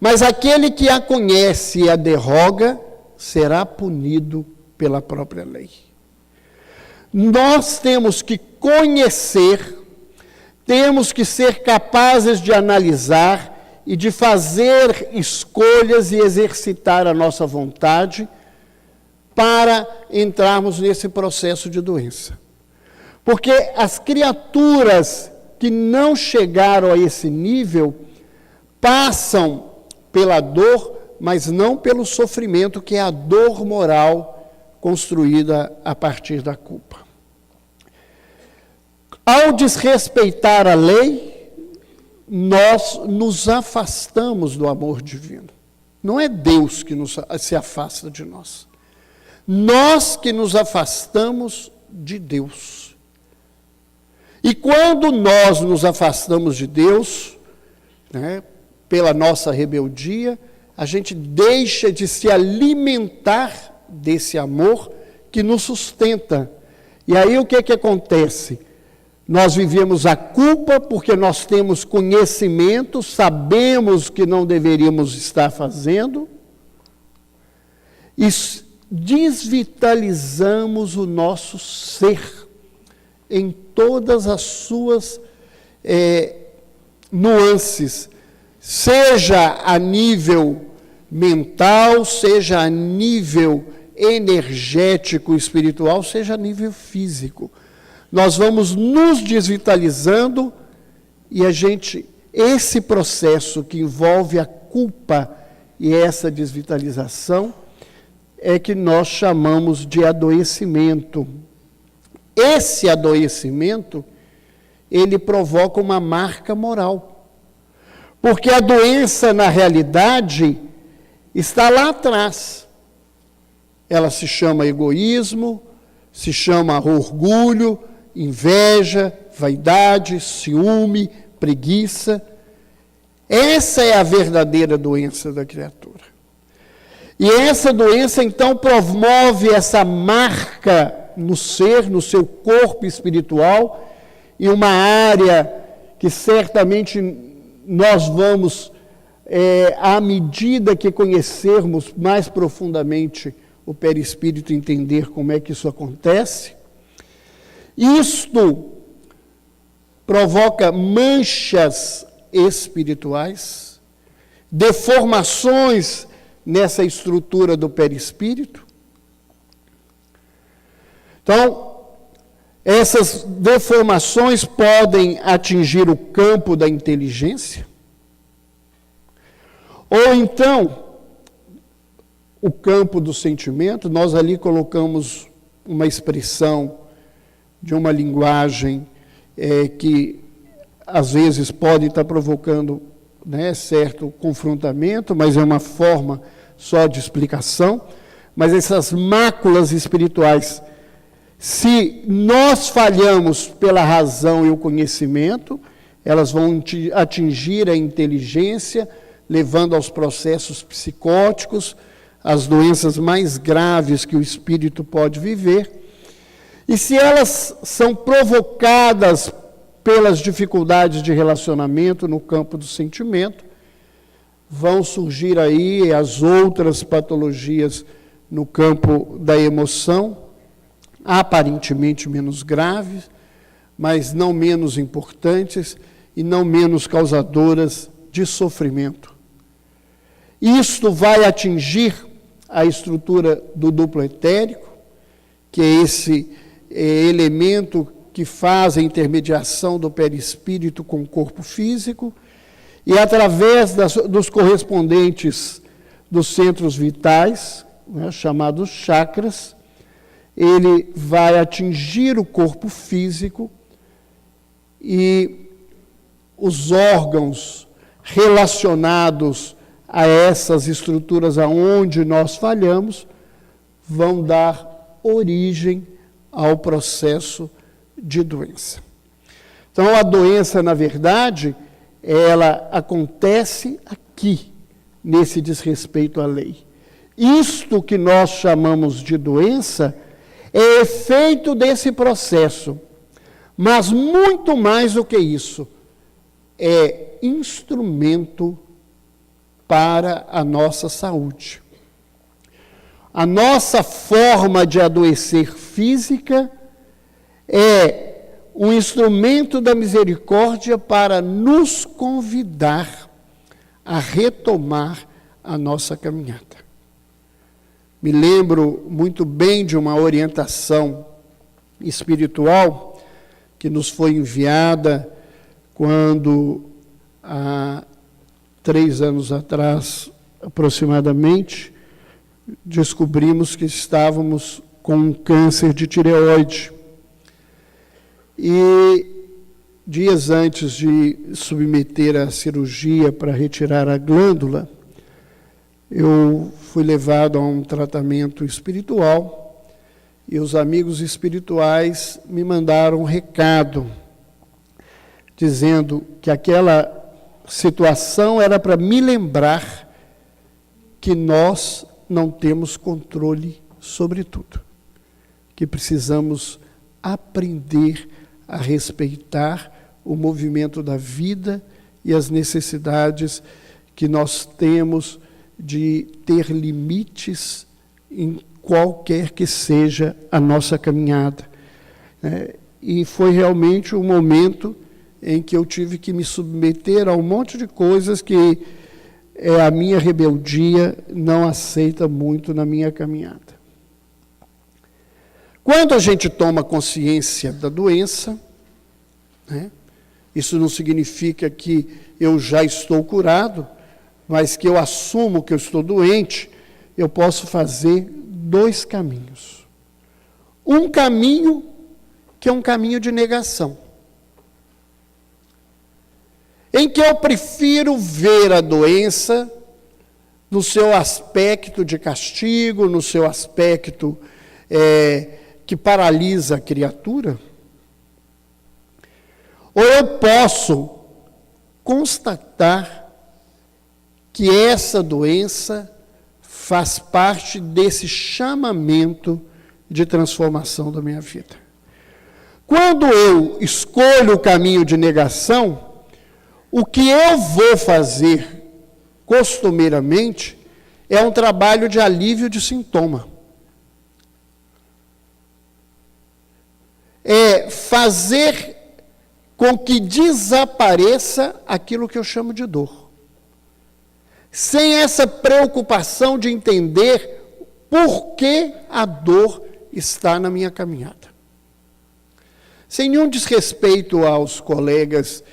Speaker 2: Mas aquele que a conhece e a derroga, será punido pela própria lei. Nós temos que conhecer, temos que ser capazes de analisar e de fazer escolhas e exercitar a nossa vontade para entrarmos nesse processo de doença. Porque as criaturas que não chegaram a esse nível passam pela dor, mas não pelo sofrimento, que é a dor moral construída a partir da culpa. Ao desrespeitar a lei, nós nos afastamos do amor divino. Não é Deus que se afasta de nós. Nós que nos afastamos de Deus. E quando nós nos afastamos de Deus, né, pela nossa rebeldia, a gente deixa de se alimentar desse amor que nos sustenta. E aí o que acontece? Nós vivemos a culpa porque nós temos conhecimento, sabemos que não deveríamos estar fazendo, e desvitalizamos o nosso ser em todas as suas nuances, seja a nível mental, seja a nível energético, espiritual, seja a nível físico. Nós vamos nos desvitalizando e esse processo que envolve a culpa e essa desvitalização é que nós chamamos de adoecimento. Esse adoecimento, ele provoca uma marca moral. Porque a doença, na realidade, está lá atrás. Ela se chama egoísmo, se chama orgulho, inveja, vaidade, ciúme, preguiça. Essa é a verdadeira doença da criatura. E essa doença, então, promove essa marca no ser, no seu corpo espiritual, em uma área que certamente nós vamos, à medida que conhecermos mais profundamente o perispírito, entender como é que isso acontece. Isto provoca manchas espirituais, deformações nessa estrutura do perispírito. Então, essas deformações podem atingir o campo da inteligência, ou então o campo do sentimento. Nós ali colocamos uma expressão de uma linguagem que às vezes pode estar provocando, né, certo confrontamento, mas é uma forma só de explicação. Mas essas máculas espirituais, se nós falhamos pela razão e o conhecimento, elas vão atingir a inteligência, levando aos processos psicóticos, às doenças mais graves que o espírito pode viver. E se elas são provocadas pelas dificuldades de relacionamento no campo do sentimento, vão surgir aí as outras patologias no campo da emoção, aparentemente menos graves, mas não menos importantes e não menos causadoras de sofrimento. Isto vai atingir a estrutura do duplo etérico, que é esse elemento que faz a intermediação do perispírito com o corpo físico, e através dos correspondentes dos centros vitais, né, chamados chakras, ele vai atingir o corpo físico e os órgãos relacionados a essas estruturas aonde nós falhamos vão dar origem ao processo de doença. Então, a doença, na verdade, ela acontece aqui, nesse desrespeito à lei. Isto que nós chamamos de doença é efeito desse processo, mas muito mais do que isso, é instrumento para a nossa saúde. A nossa forma de adoecer física é um instrumento da misericórdia para nos convidar a retomar a nossa caminhada. Me lembro muito bem de uma orientação espiritual que nos foi enviada quando, há 3 anos atrás, aproximadamente, descobrimos que estávamos com um câncer de tireoide. E dias antes de submeter a cirurgia para retirar a glândula, eu fui levado a um tratamento espiritual e os amigos espirituais me mandaram um recado dizendo que aquela situação era para me lembrar que nós não temos controle sobre tudo, que precisamos aprender a respeitar o movimento da vida e as necessidades que nós temos de ter limites em qualquer que seja a nossa caminhada. E foi realmente um momento em que eu tive que me submeter a um monte de coisas que a minha rebeldia não aceita muito na minha caminhada. Quando a gente toma consciência da doença, isso não significa que eu já estou curado, mas que eu assumo que eu estou doente, eu posso fazer 2 caminhos. Um caminho que é um caminho de negação, em que eu prefiro ver a doença no seu aspecto de castigo, no seu aspecto que paralisa a criatura, ou eu posso constatar que essa doença faz parte desse chamamento de transformação da minha vida. Quando eu escolho o caminho de negação, o que eu vou fazer costumeiramente é um trabalho de alívio de sintoma. É fazer com que desapareça aquilo que eu chamo de dor. Sem essa preocupação de entender por que a dor está na minha caminhada. Sem nenhum desrespeito aos colegas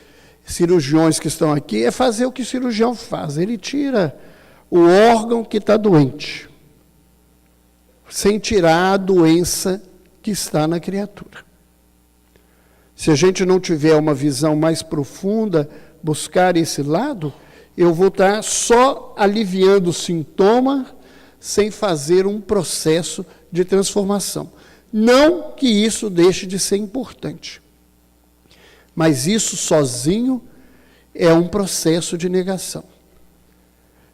Speaker 2: cirurgiões que estão aqui, é fazer o que o cirurgião faz. Ele tira o órgão que está doente, sem tirar a doença que está na criatura. Se a gente não tiver uma visão mais profunda, buscar esse lado, eu vou estar só aliviando o sintoma, sem fazer um processo de transformação. Não que isso deixe de ser importante, mas isso sozinho é um processo de negação.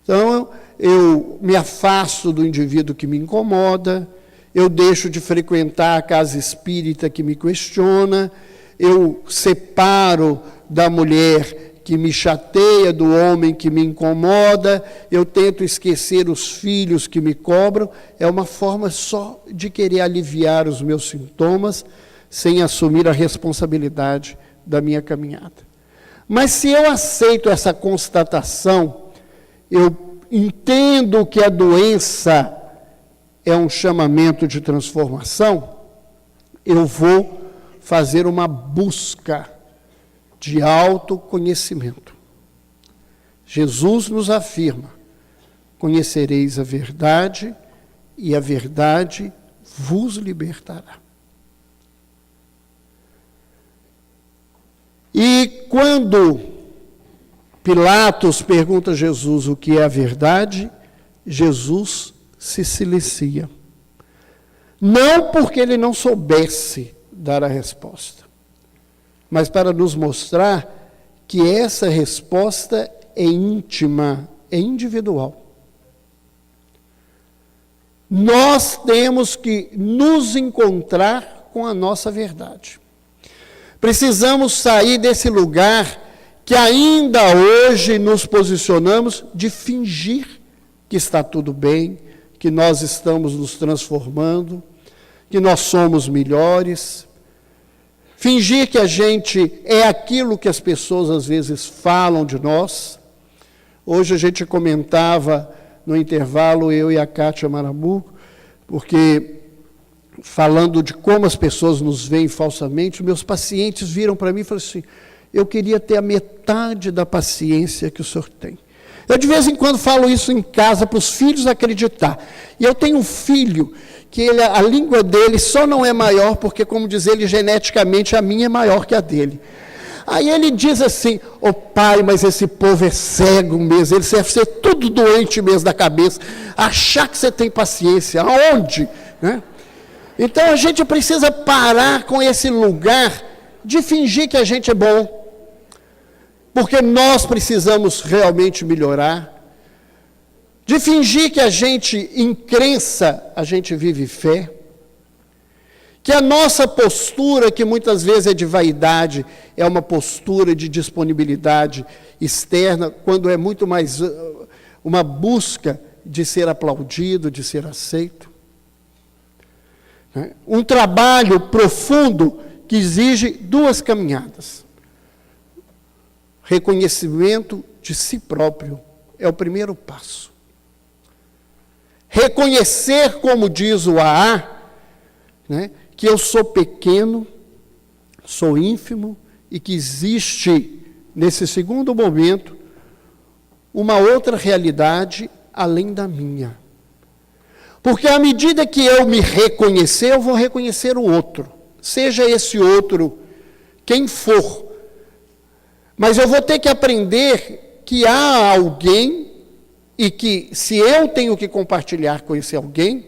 Speaker 2: Então, eu me afasto do indivíduo que me incomoda, eu deixo de frequentar a casa espírita que me questiona, eu separo da mulher que me chateia, do homem que me incomoda, eu tento esquecer os filhos que me cobram, é uma forma só de querer aliviar os meus sintomas, sem assumir a responsabilidade da minha caminhada. Mas se eu aceito essa constatação, eu entendo que a doença é um chamamento de transformação, eu vou fazer uma busca de autoconhecimento. Jesus nos afirma: conhecereis a verdade e a verdade vos libertará. E quando Pilatos pergunta a Jesus o que é a verdade, Jesus se silicia. Não porque ele não soubesse dar a resposta, mas para nos mostrar que essa resposta é íntima, é individual. Nós temos que nos encontrar com a nossa verdade. Precisamos sair desse lugar que ainda hoje nos posicionamos de fingir que está tudo bem, que nós estamos nos transformando, que nós somos melhores. Fingir que a gente é aquilo que as pessoas às vezes falam de nós. Hoje a gente comentava no intervalo, eu e a Kátia Marabuco, porque falando de como as pessoas nos veem falsamente, meus pacientes viram para mim e falaram assim, eu queria ter a metade da paciência que o senhor tem. Eu de vez em quando falo isso em casa para os filhos acreditar. E eu tenho um filho que a língua dele só não é maior porque, como diz ele, geneticamente a minha é maior que a dele. Aí ele diz assim, pai, mas esse povo é cego mesmo, ele deve ser tudo doente mesmo da cabeça, achar que você tem paciência, aonde? Né? Então a gente precisa parar com esse lugar de fingir que a gente é bom, porque nós precisamos realmente melhorar, de fingir que a gente, em crença, a gente vive fé, que a nossa postura, que muitas vezes é de vaidade, é uma postura de disponibilidade externa, quando é muito mais uma busca de ser aplaudido, de ser aceito. Um trabalho profundo que exige duas caminhadas. Reconhecimento de si próprio é o primeiro passo. Reconhecer, como diz o AA, né, que eu sou pequeno, sou ínfimo e que existe, nesse segundo momento, uma outra realidade além da minha. Porque à medida que eu me reconhecer, eu vou reconhecer o outro, seja esse outro quem for. Mas eu vou ter que aprender que há alguém e que, se eu tenho que compartilhar com esse alguém,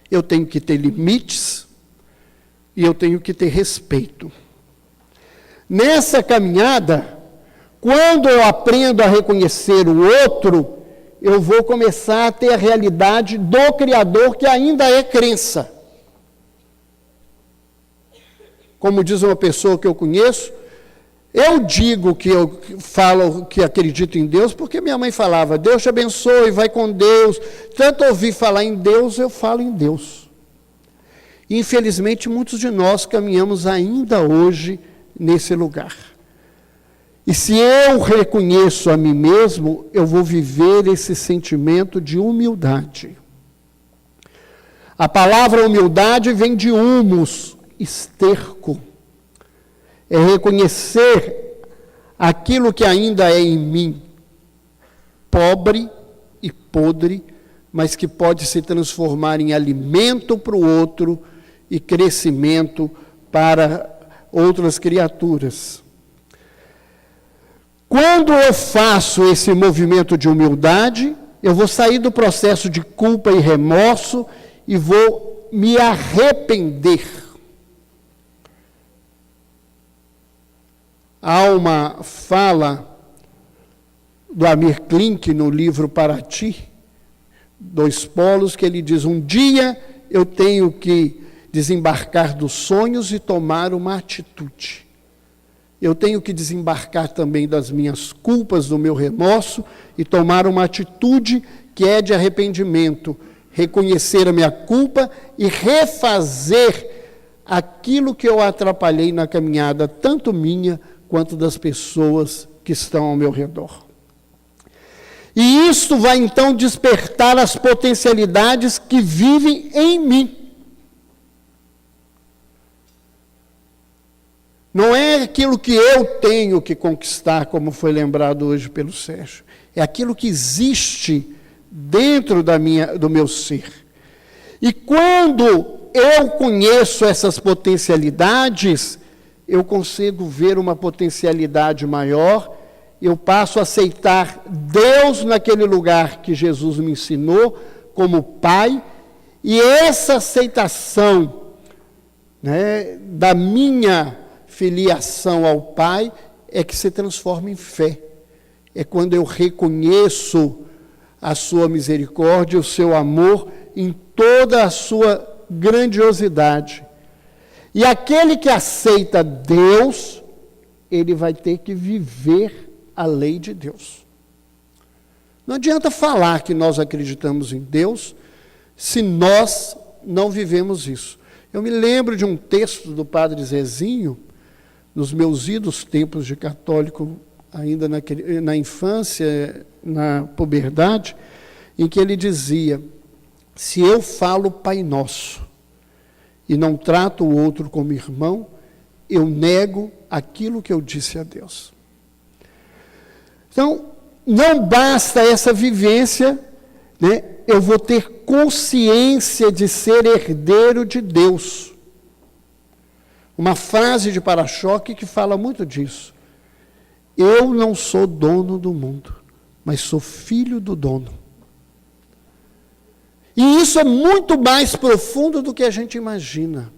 Speaker 2: eu tenho que ter limites e eu tenho que ter respeito. Nessa caminhada, quando eu aprendo a reconhecer o outro, eu vou começar a ter a realidade do Criador, que ainda é crença. Como diz uma pessoa que eu conheço, eu digo que eu falo que acredito em Deus, porque minha mãe falava, Deus te abençoe, vai com Deus. Tanto ouvir falar em Deus, eu falo em Deus. Infelizmente, muitos de nós caminhamos ainda hoje nesse lugar. E se eu reconheço a mim mesmo, eu vou viver esse sentimento de humildade. A palavra humildade vem de humus, esterco. É reconhecer aquilo que ainda é em mim, pobre e podre, mas que pode se transformar em alimento para o outro e crescimento para outras criaturas. Quando eu faço esse movimento de humildade, eu vou sair do processo de culpa e remorso e vou me arrepender. Há uma fala do Amir Klink no livro Para Ti, 2 polos, que ele diz, um dia eu tenho que desembarcar dos sonhos e tomar uma atitude. Eu tenho que desembarcar também das minhas culpas, do meu remorso, e tomar uma atitude que é de arrependimento, reconhecer a minha culpa e refazer aquilo que eu atrapalhei na caminhada, tanto minha quanto das pessoas que estão ao meu redor. E isso vai então despertar as potencialidades que vivem em mim. Não é aquilo que eu tenho que conquistar, como foi lembrado hoje pelo Sérgio. É aquilo que existe dentro do meu ser. E quando eu conheço essas potencialidades, eu consigo ver uma potencialidade maior, eu passo a aceitar Deus naquele lugar que Jesus me ensinou, como Pai, e essa aceitação, né, da minha filiação ao Pai é que se transforma em fé. É quando eu reconheço a sua misericórdia, o seu amor em toda a sua grandiosidade. E aquele que aceita Deus, ele vai ter que viver a lei de Deus. Não adianta falar que nós acreditamos em Deus se nós não vivemos isso. Eu me lembro de um texto do padre Zezinho, nos meus idos tempos de católico, ainda na infância, na puberdade, em que ele dizia, se eu falo Pai Nosso, e não trato o outro como irmão, eu nego aquilo que eu disse a Deus. Então, não basta essa vivência, né? Eu vou ter consciência de ser herdeiro de Deus. Uma frase de para-choque que fala muito disso. Eu não sou dono do mundo, mas sou filho do dono. E isso é muito mais profundo do que a gente imagina.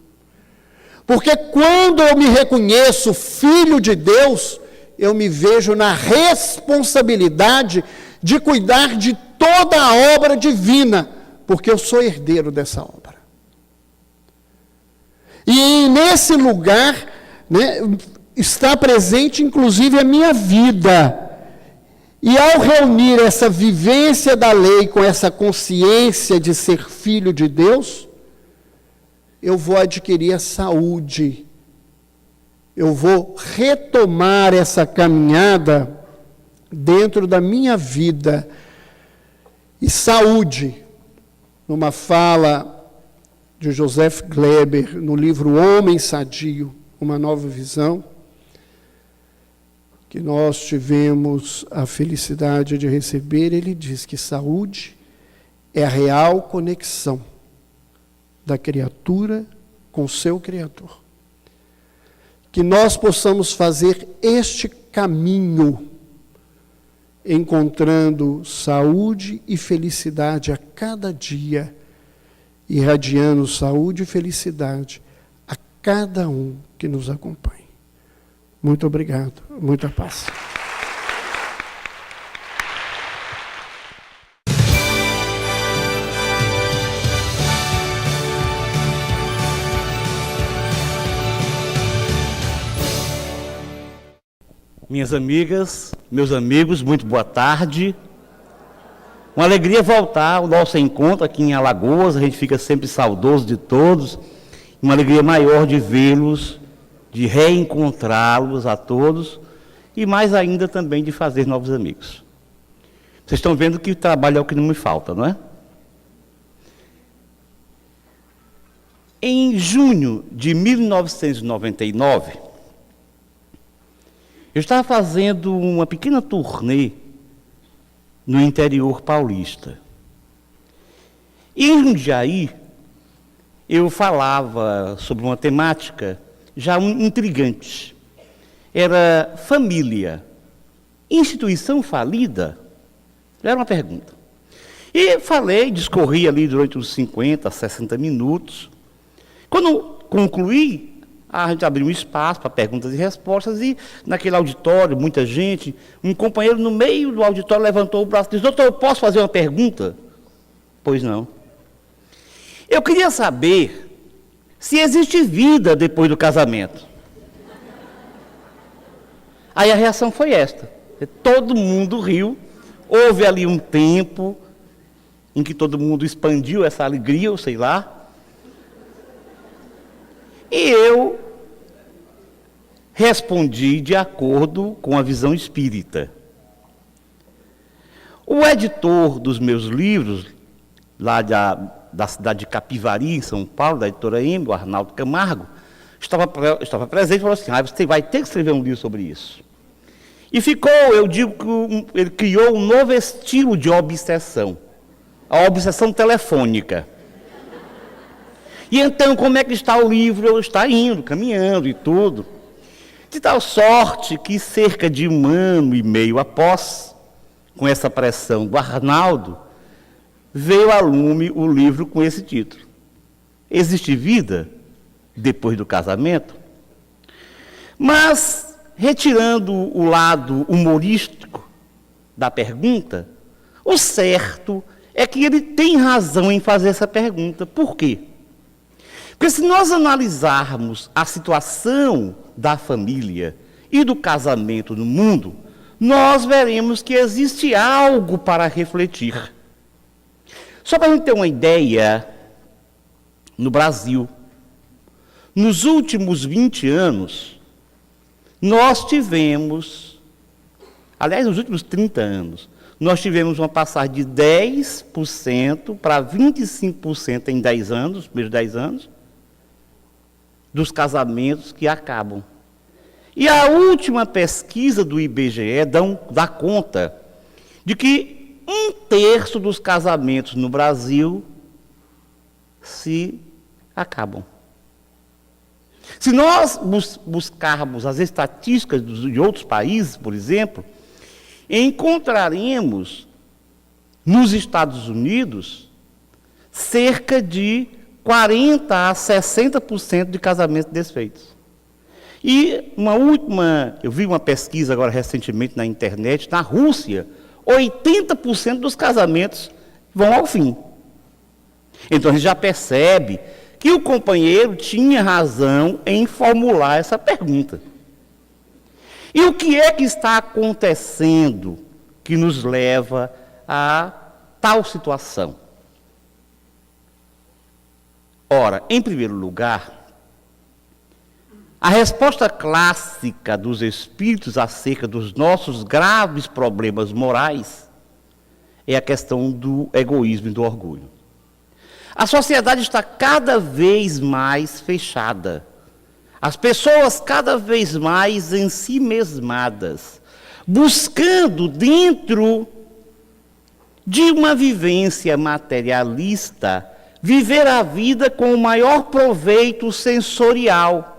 Speaker 2: Porque quando eu me reconheço filho de Deus, eu me vejo na responsabilidade de cuidar de toda a obra divina, porque eu sou herdeiro dessa obra. E nesse lugar, né, está presente inclusive a minha vida. E ao reunir essa vivência da lei com essa consciência de ser filho de Deus, eu vou adquirir a saúde. Eu vou retomar essa caminhada dentro da minha vida. E saúde, numa fala de Joseph Kleber, no livro Homem Sadio, Uma Nova Visão, que nós tivemos a felicidade de receber, ele diz que saúde é a real conexão da criatura com seu Criador. Que nós possamos fazer este caminho, encontrando saúde e felicidade a cada dia, irradiando saúde e felicidade a cada um que nos acompanha. Muito obrigado, muita paz.
Speaker 3: Minhas amigas, meus amigos, muito boa tarde. Uma alegria voltar ao nosso encontro aqui em Alagoas, a gente fica sempre saudoso de todos. Uma alegria maior de vê-los, de reencontrá-los a todos e mais ainda também de fazer novos amigos. Vocês estão vendo que o trabalho é o que não me falta, não é? Em junho de 1999, eu estava fazendo uma pequena turnê no interior paulista. E em Jundiaí, eu falava sobre uma temática já intrigante. Era família, instituição falida? Era uma pergunta. E falei, discorri ali durante uns 50, 60 minutos. Quando concluí, a gente abriu um espaço para perguntas e respostas, e naquele auditório, muita gente, um companheiro no meio do auditório levantou o braço e disse: doutor, eu posso fazer uma pergunta? Pois não. Eu queria saber se existe vida depois do casamento. Aí a reação foi esta. Todo mundo riu, houve ali um tempo em que todo mundo expandiu essa alegria, ou sei lá. E eu respondi de acordo com a visão espírita. O editor dos meus livros, lá da cidade de Capivari, em São Paulo, da editora Embo, Arnaldo Camargo, estava presente e falou assim: você vai ter que escrever um livro sobre isso. E ficou, eu digo que ele criou um novo estilo de obsessão, a obsessão telefônica. E então, como é que está o livro? Está indo, caminhando e tudo. De tal sorte que cerca de 1 ano e meio após, com essa pressão do Arnaldo, veio a lume o livro com esse título: Existe vida depois do casamento? Mas, retirando o lado humorístico da pergunta, o certo é que ele tem razão em fazer essa pergunta. Por quê? Porque se nós analisarmos a situação da família e do casamento no mundo, nós veremos que existe algo para refletir. Só para a gente ter uma ideia, no Brasil, nos últimos 20 anos, nós tivemos, aliás, nos últimos 30 anos, nós tivemos uma passagem de 10% para 25% em 10 anos, primeiros 10 anos, dos casamentos que acabam. E a última pesquisa do IBGE dá conta de que 1/3 dos casamentos no Brasil se acabam. Se nós buscarmos as estatísticas de outros países, por exemplo, encontraremos nos Estados Unidos cerca de 40% a 60% de casamentos desfeitos. E eu vi uma pesquisa agora recentemente na internet, na Rússia, 80% dos casamentos vão ao fim. Então a gente já percebe que o companheiro tinha razão em formular essa pergunta. E o que é que está acontecendo que nos leva a tal situação? Ora, em primeiro lugar, a resposta clássica dos espíritos acerca dos nossos graves problemas morais é a questão do egoísmo e do orgulho. A sociedade está cada vez mais fechada. As pessoas cada vez mais em si mesmadas, buscando dentro de uma vivência materialista, viver a vida com o maior proveito sensorial.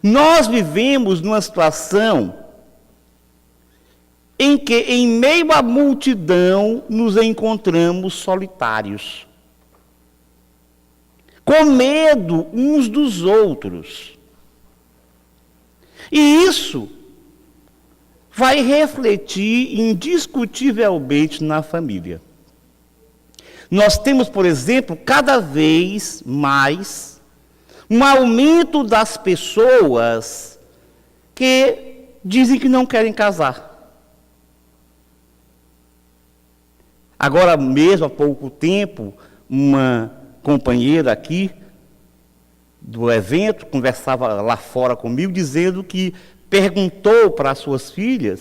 Speaker 3: Nós vivemos numa situação em que, em meio à multidão, nos encontramos solitários, com medo uns dos outros. E isso vai refletir indiscutivelmente na família. Nós temos, por exemplo, cada vez mais um aumento das pessoas que dizem que não querem casar. Agora mesmo, há pouco tempo, uma companheira aqui do evento conversava lá fora comigo, dizendo que perguntou para as suas filhas,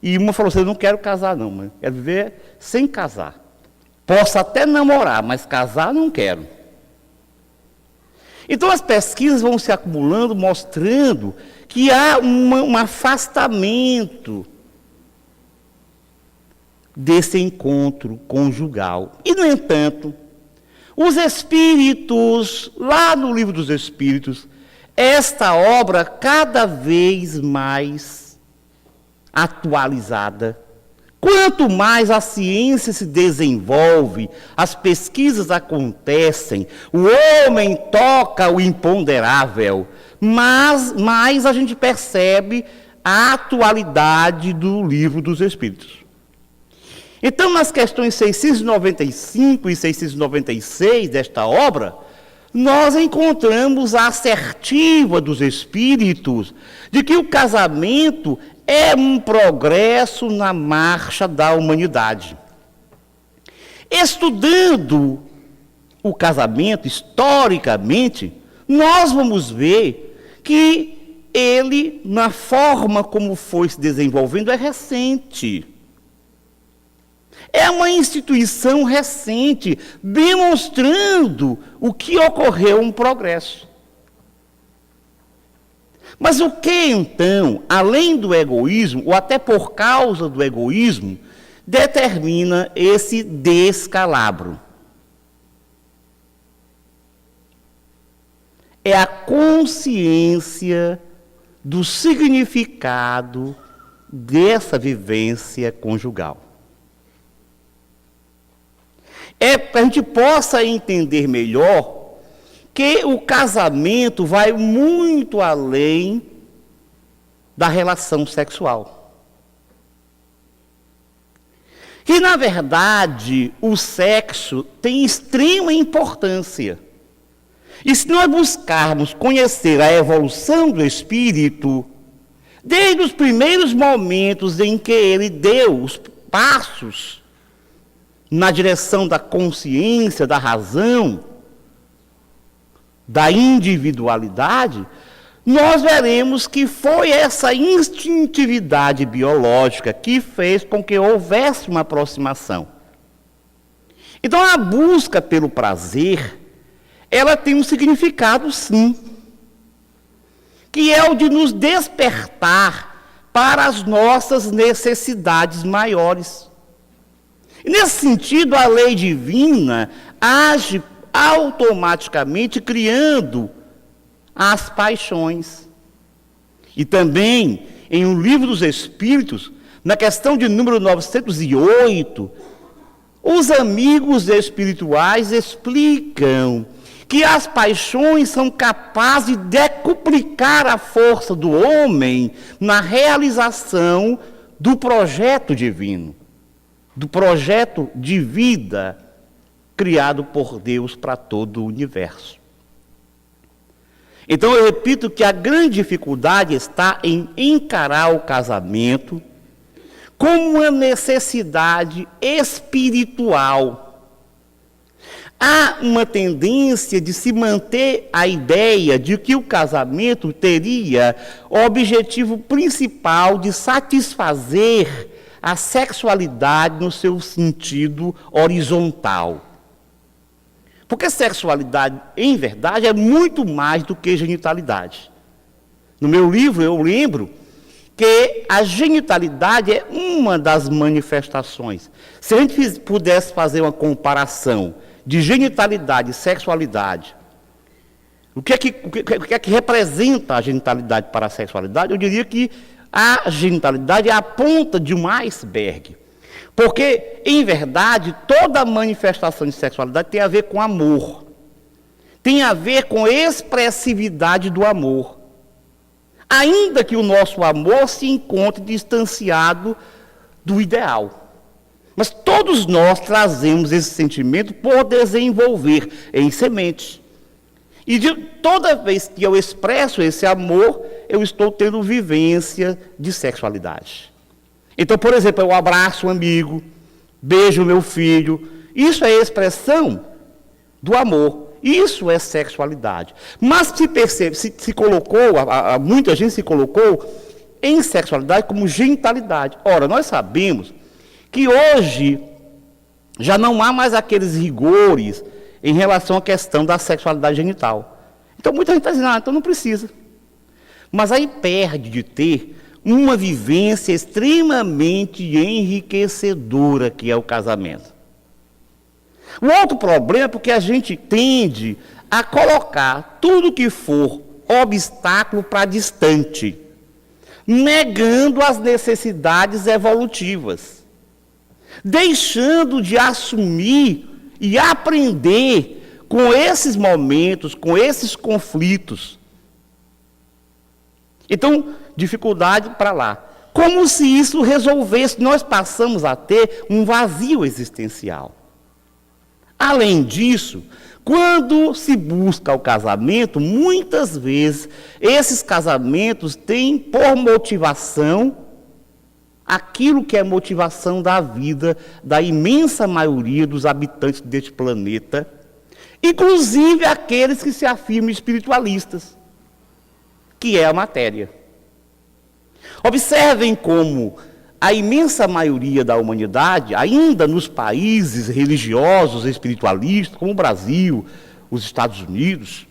Speaker 3: e uma falou assim: eu não quero casar não, mas quero viver sem casar. Posso até namorar, mas casar não quero. Então as pesquisas vão se acumulando, mostrando que há um afastamento desse encontro conjugal. E, no entanto, os Espíritos, lá no Livro dos Espíritos, esta obra cada vez mais atualizada. Quanto mais a ciência se desenvolve, as pesquisas acontecem, o homem toca o imponderável, mas mais a gente percebe a atualidade do Livro dos Espíritos. Então, nas questões 695 e 696 desta obra, nós encontramos a assertiva dos Espíritos de que o casamento é um progresso na marcha da humanidade. Estudando o casamento historicamente, nós vamos ver que ele, na forma como foi se desenvolvendo, é recente. É uma instituição recente, demonstrando o que ocorreu um progresso. Mas o que, então, além do egoísmo, ou até por causa do egoísmo, determina esse descalabro? É a consciência do significado dessa vivência conjugal. É para a gente possa entender melhor que o casamento vai muito além da relação sexual. Que, na verdade, o sexo tem extrema importância. E se nós buscarmos conhecer a evolução do espírito, desde os primeiros momentos em que ele deu os passos na direção da consciência, da razão, da individualidade, nós veremos que foi essa instintividade biológica que fez com que houvesse uma aproximação. Então, a busca pelo prazer ela tem um significado, sim, que é o de nos despertar para as nossas necessidades maiores. E nesse sentido, a lei divina age automaticamente criando as paixões. E também, em O Livro dos Espíritos, na questão de número 908, os amigos espirituais explicam que as paixões são capazes de decuplicar a força do homem na realização do projeto divino, do projeto de vida criado por Deus para todo o universo. Então, eu repito que a grande dificuldade está em encarar o casamento como uma necessidade espiritual. Há uma tendência de se manter a ideia de que o casamento teria o objetivo principal de satisfazer a sexualidade no seu sentido horizontal. Porque sexualidade, em verdade, é muito mais do que genitalidade. No meu livro, eu lembro que a genitalidade é uma das manifestações. Se a gente pudesse fazer uma comparação de genitalidade e sexualidade, o que é que representa a genitalidade para a sexualidade? Eu diria que a genitalidade é a ponta de um iceberg. Porque, em verdade, toda manifestação de sexualidade tem a ver com amor. Tem a ver com expressividade do amor. Ainda que o nosso amor se encontre distanciado do ideal. Mas todos nós trazemos esse sentimento por desenvolver em sementes. E toda vez que eu expresso esse amor, eu estou tendo vivência de sexualidade. Então, por exemplo, eu abraço um amigo, beijo meu filho. Isso é expressão do amor. Isso é sexualidade. Mas se percebe, se colocou, muita gente se colocou em sexualidade como genitalidade. Ora, nós sabemos que hoje já não há mais aqueles rigores em relação à questão da sexualidade genital. Então, muita gente está dizendo, então não precisa. Mas aí perde de ter uma vivência extremamente enriquecedora, que é o casamento. O outro problema é porque a gente tende a colocar tudo que for obstáculo para distante, negando as necessidades evolutivas, deixando de assumir e aprender com esses momentos, com esses conflitos. Então, dificuldade para lá. Como se isso resolvesse, nós passamos a ter um vazio existencial. Além disso, quando se busca o casamento, muitas vezes esses casamentos têm por motivação aquilo que é motivação da vida da imensa maioria dos habitantes deste planeta, inclusive aqueles que se afirmam espiritualistas, que é a matéria. Observem como a imensa maioria da humanidade, ainda nos países religiosos espiritualistas, como o Brasil, os Estados Unidos,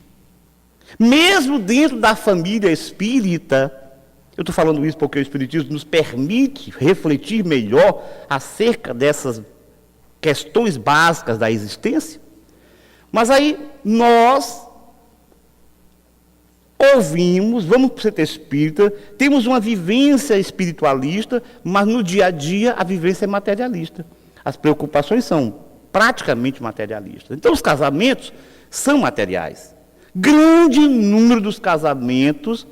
Speaker 3: mesmo dentro da família espírita, eu estou falando isso porque o Espiritismo nos permite refletir melhor acerca dessas questões básicas da existência, mas aí nós ouvimos, vamos para o centro espírita, temos uma vivência espiritualista, mas no dia a dia a vivência é materialista. As preocupações são praticamente materialistas. Então os casamentos são materiais. Grande número dos casamentos,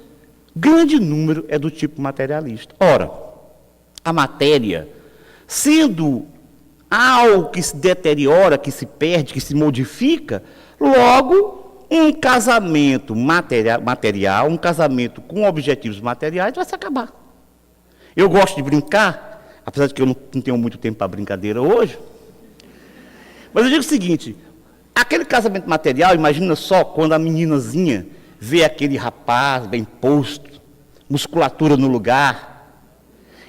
Speaker 3: grande número é do tipo materialista. Ora, a matéria, sendo algo que se deteriora, que se perde, que se modifica, logo um casamento material, um casamento com objetivos materiais vai se acabar. Eu gosto de brincar, apesar de que eu não tenho muito tempo para brincadeira hoje, mas eu digo o seguinte, aquele casamento material, imagina só quando a meninazinha vê aquele rapaz bem posto, musculatura no lugar,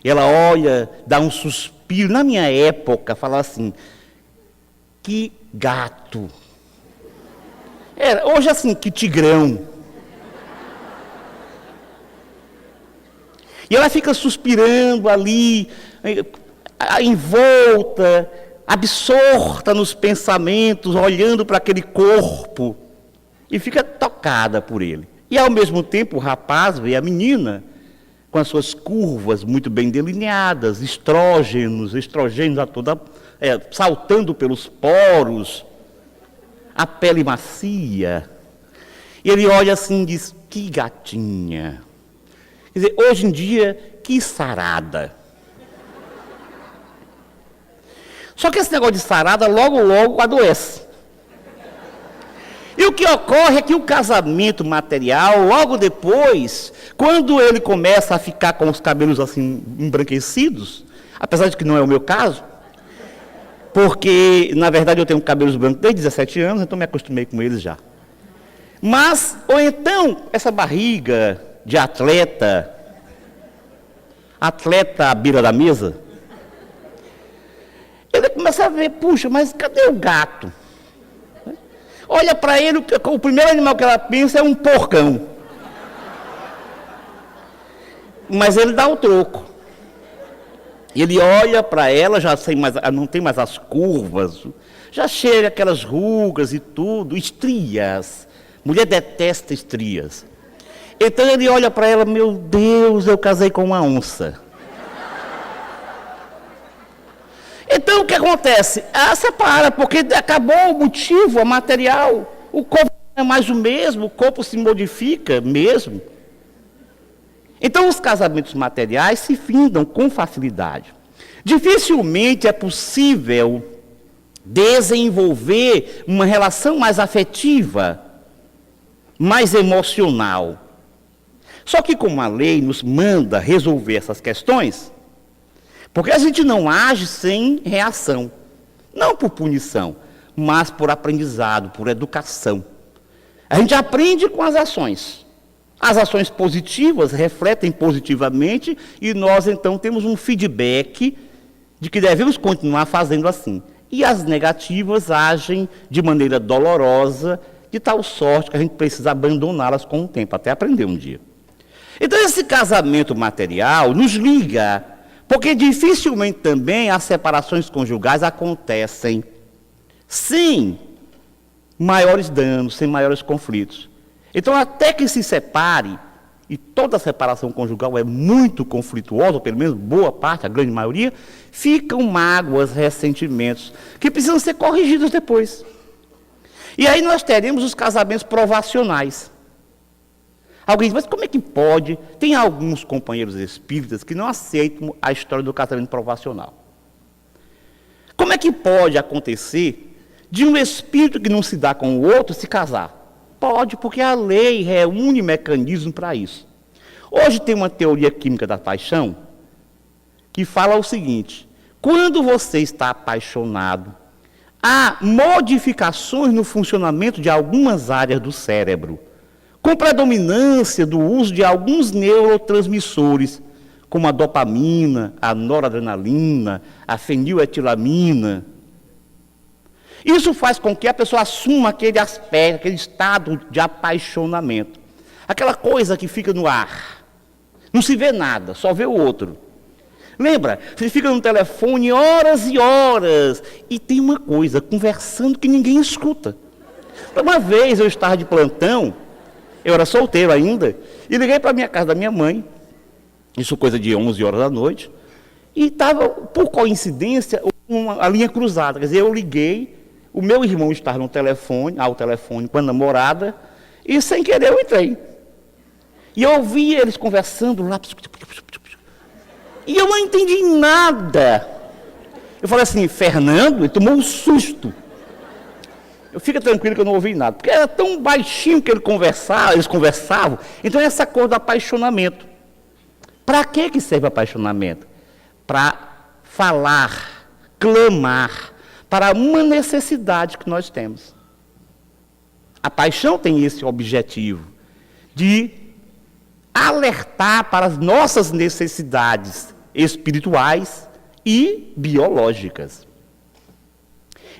Speaker 3: ela olha, dá um suspiro. Na minha época, falava assim, que gato. Hoje assim, que tigrão. E ela fica suspirando ali, envolta, absorta nos pensamentos, olhando para aquele corpo, e fica tocada por ele. E ao mesmo tempo o rapaz vê a menina, com as suas curvas muito bem delineadas, estrógenos a toda, saltando pelos poros, a pele macia. E ele olha assim e diz, que gatinha. Quer dizer, hoje em dia, que sarada. Só que esse negócio de sarada logo, logo adoece. E o que ocorre é que o casamento material, logo depois, quando ele começa a ficar com os cabelos assim embranquecidos, apesar de que não é o meu caso, porque, na verdade, eu tenho cabelos brancos desde 17 anos, então me acostumei com eles já. Mas, ou então, essa barriga de atleta à beira da mesa, ele começa a ver, puxa, mas cadê o gato? Olha para ele, o primeiro animal que ela pensa é um porcão. Mas ele dá o troco. Ele olha para ela, já não tem mais as curvas, já chega aquelas rugas e tudo, estrias. Mulher detesta estrias. Então ele olha para ela, meu Deus, eu casei com uma onça. Então o que acontece? Ela separa, porque acabou o motivo, o material. O corpo não é mais o mesmo, o corpo se modifica mesmo. Então os casamentos materiais se findam com facilidade. Dificilmente é possível desenvolver uma relação mais afetiva, mais emocional. Só que como a lei nos manda resolver essas questões, porque a gente não age sem reação, não por punição, mas por aprendizado, por educação. A gente aprende com as ações. As ações positivas refletem positivamente e nós então temos um feedback de que devemos continuar fazendo assim. E as negativas agem de maneira dolorosa, de tal sorte que a gente precisa abandoná-las com o tempo, até aprender um dia. Então esse casamento material nos liga, porque dificilmente também as separações conjugais acontecem sem maiores danos, sem maiores conflitos. Então, até que se separe, e toda separação conjugal é muito conflituosa, ou pelo menos boa parte, a grande maioria, ficam mágoas, ressentimentos, que precisam ser corrigidos depois. E aí nós teremos os casamentos provacionais. Alguém diz, mas como é que pode? Tem alguns companheiros espíritas que não aceitam a história do casamento provacional. Como é que pode acontecer de um espírito que não se dá com o outro se casar? Pode, porque a lei reúne mecanismos para isso. Hoje tem uma teoria química da paixão que fala o seguinte, quando você está apaixonado, há modificações no funcionamento de algumas áreas do cérebro, com predominância do uso de alguns neurotransmissores, como a dopamina, a noradrenalina, a feniletilamina. Isso faz com que a pessoa assuma aquele aspecto, aquele estado de apaixonamento. Aquela coisa que fica no ar. Não se vê nada, só vê o outro. Lembra? Você fica no telefone horas e horas e tem uma coisa, conversando que ninguém escuta. Uma vez eu estava de plantão, eu era solteiro ainda, e liguei para a minha casa da minha mãe, isso coisa de 11 horas da noite, e estava, por coincidência, a linha cruzada. Quer dizer, eu liguei, o meu irmão estava no telefone, ao telefone com a namorada, e sem querer eu entrei. E eu ouvi eles conversando lá, e eu não entendi nada. Eu falei assim, Fernando, ele tomou um susto. Eu fico tranquilo que eu não ouvi nada, porque era tão baixinho que eles conversavam. Então essa coisa do apaixonamento. Para que serve o apaixonamento? Para falar, clamar, para uma necessidade que nós temos. A paixão tem esse objetivo de alertar para as nossas necessidades espirituais e biológicas.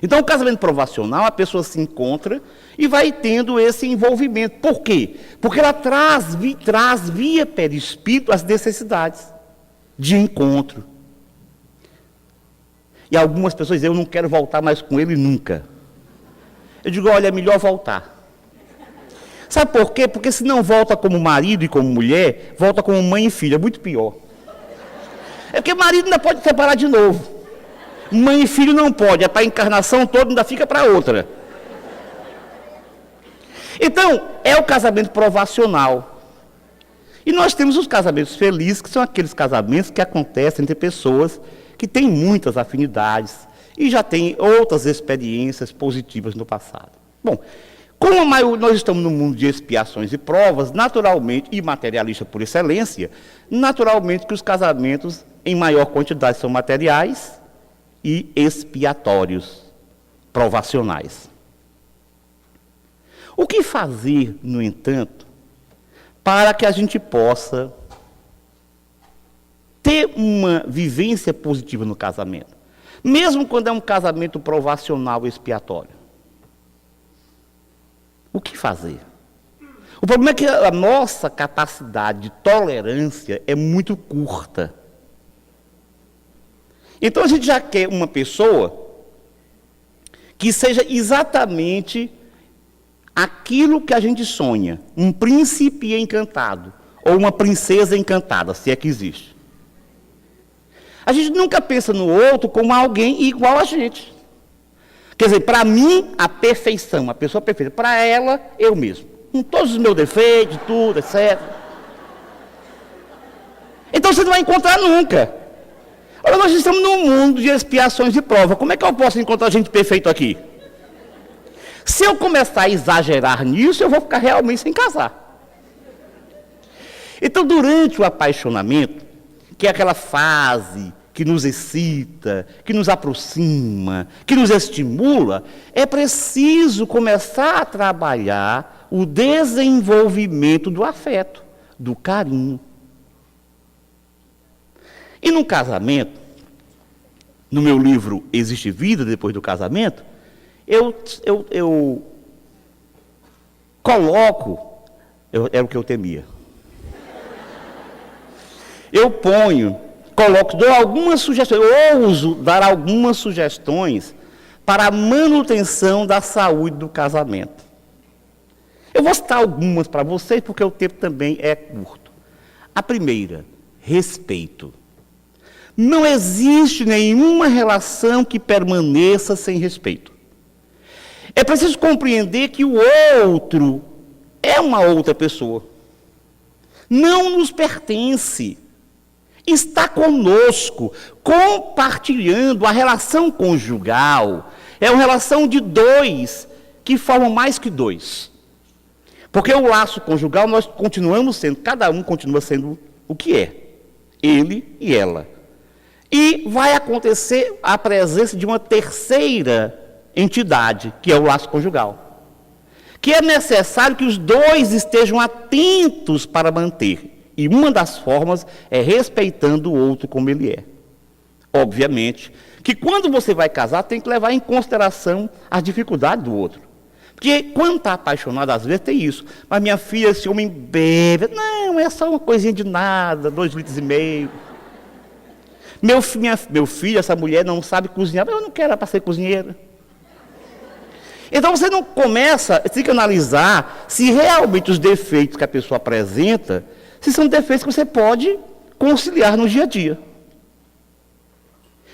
Speaker 3: Então, o casamento provacional, a pessoa se encontra e vai tendo esse envolvimento. Por quê? Porque ela traz via perispírito as necessidades de encontro. E algumas pessoas dizem, eu não quero voltar mais com ele nunca. Eu digo, olha, é melhor voltar. Sabe por quê? Porque se não volta como marido e como mulher, volta como mãe e filha, muito pior. É porque marido ainda pode separar de novo. Mãe e filho não pode, é para a encarnação toda, ainda fica para outra. Então, é o casamento provacional. E nós temos os casamentos felizes, que são aqueles casamentos que acontecem entre pessoas que têm muitas afinidades e já têm outras experiências positivas no passado. Bom, como nós estamos no mundo de expiações e provas, naturalmente, e materialista por excelência, naturalmente que os casamentos, em maior quantidade, são materiais e expiatórios, provacionais. O que fazer, no entanto, para que a gente possa ter uma vivência positiva no casamento, mesmo quando é um casamento provacional e expiatório? O que fazer? O problema é que a nossa capacidade de tolerância é muito curta. Então a gente já quer uma pessoa que seja exatamente aquilo que a gente sonha, um príncipe encantado, ou uma princesa encantada, se é que existe. A gente nunca pensa no outro como alguém igual a gente. Quer dizer, para mim, a perfeição, a pessoa perfeita. Para ela, eu mesmo. Com todos os meus defeitos, tudo, etc. Então você não vai encontrar nunca. Olha, nós estamos num mundo de expiações e provas. Como é que eu posso encontrar gente perfeita aqui? Se eu começar a exagerar nisso, eu vou ficar realmente sem casar. Então, durante o apaixonamento, que é aquela fase que nos excita, que nos aproxima, que nos estimula, é preciso começar a trabalhar o desenvolvimento do afeto, do carinho. E no casamento, no meu livro Existe Vida Depois do Casamento, eu coloco, era o que eu temia. Eu dou algumas sugestões, eu ouso dar algumas sugestões para a manutenção da saúde do casamento. Eu vou citar algumas para vocês, porque o tempo também é curto. A primeira, respeito. Não existe nenhuma relação que permaneça sem respeito. É preciso compreender que o outro é uma outra pessoa. Não nos pertence. Está conosco, compartilhando a relação conjugal. É uma relação de dois, que formam mais que dois. Porque o laço conjugal, nós continuamos sendo, cada um continua sendo o que é. Ele e ela. E vai acontecer a presença de uma terceira entidade, que é o laço conjugal. Que é necessário que os dois estejam atentos para manter. E uma das formas é respeitando o outro como ele é. Obviamente, que quando você vai casar, tem que levar em consideração as dificuldades do outro. Porque quando está apaixonado, às vezes tem isso. Mas minha filha, esse homem bebe. Não, é só uma coisinha de nada, 2,5 litros. Meu filho, essa mulher não sabe cozinhar. Mas eu não quero ela para ser cozinheira. Então você não começa, tem que analisar se realmente os defeitos que a pessoa apresenta, se são defeitos que você pode conciliar no dia a dia.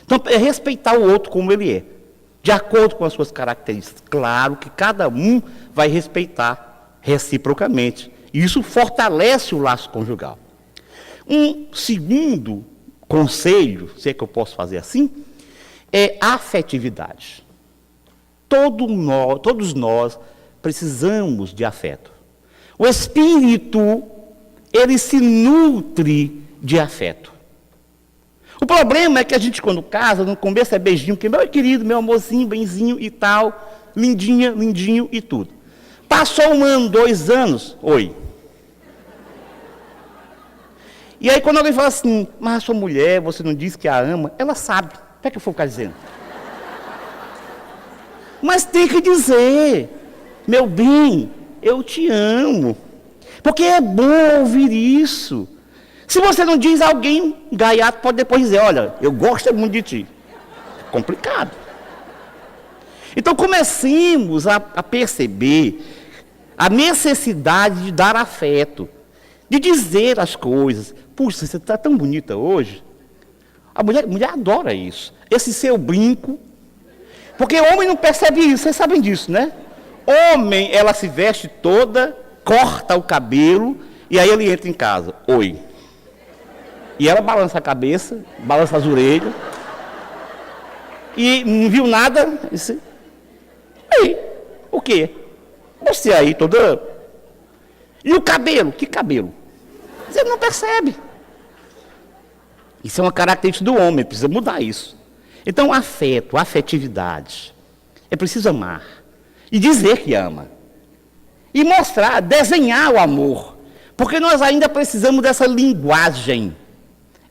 Speaker 3: Então, é respeitar o outro como ele é, de acordo com as suas características. Claro que cada um vai respeitar reciprocamente. E isso fortalece o laço conjugal. Um segundo conselho, se é que eu posso fazer assim, é a afetividade. Todos nós precisamos de afeto. O espírito, ele se nutre de afeto. O problema é que a gente, quando casa, no começo é beijinho, porque meu querido, meu amorzinho, benzinho e tal, lindinha, lindinho e tudo. Passou 1 ano, 2 anos, oi. E aí quando alguém fala assim, mas a sua mulher, você não disse que a ama, ela sabe. O que é que eu vou ficar dizendo? Mas tem que dizer, meu bem, eu te amo. Porque é bom ouvir isso. Se você não diz, alguém, gaiato, pode depois dizer, olha, eu gosto muito de ti. É complicado. Então comecemos a perceber a necessidade de dar afeto, de dizer as coisas. Puxa, você está tão bonita hoje. A mulher adora isso. Esse seu brinco. Porque homem não percebe isso, vocês sabem disso, né? Homem, ela se veste toda, corta o cabelo, e aí ele entra em casa. Oi. E ela balança a cabeça, balança as orelhas. E não viu nada. Disse, aí, o quê? Você aí toda... E o cabelo? Que cabelo? Você não percebe. Isso é uma característica do homem, precisa mudar isso. Então, afeto, afetividade. É preciso amar. E dizer que ama. E mostrar, desenhar o amor. Porque nós ainda precisamos dessa linguagem.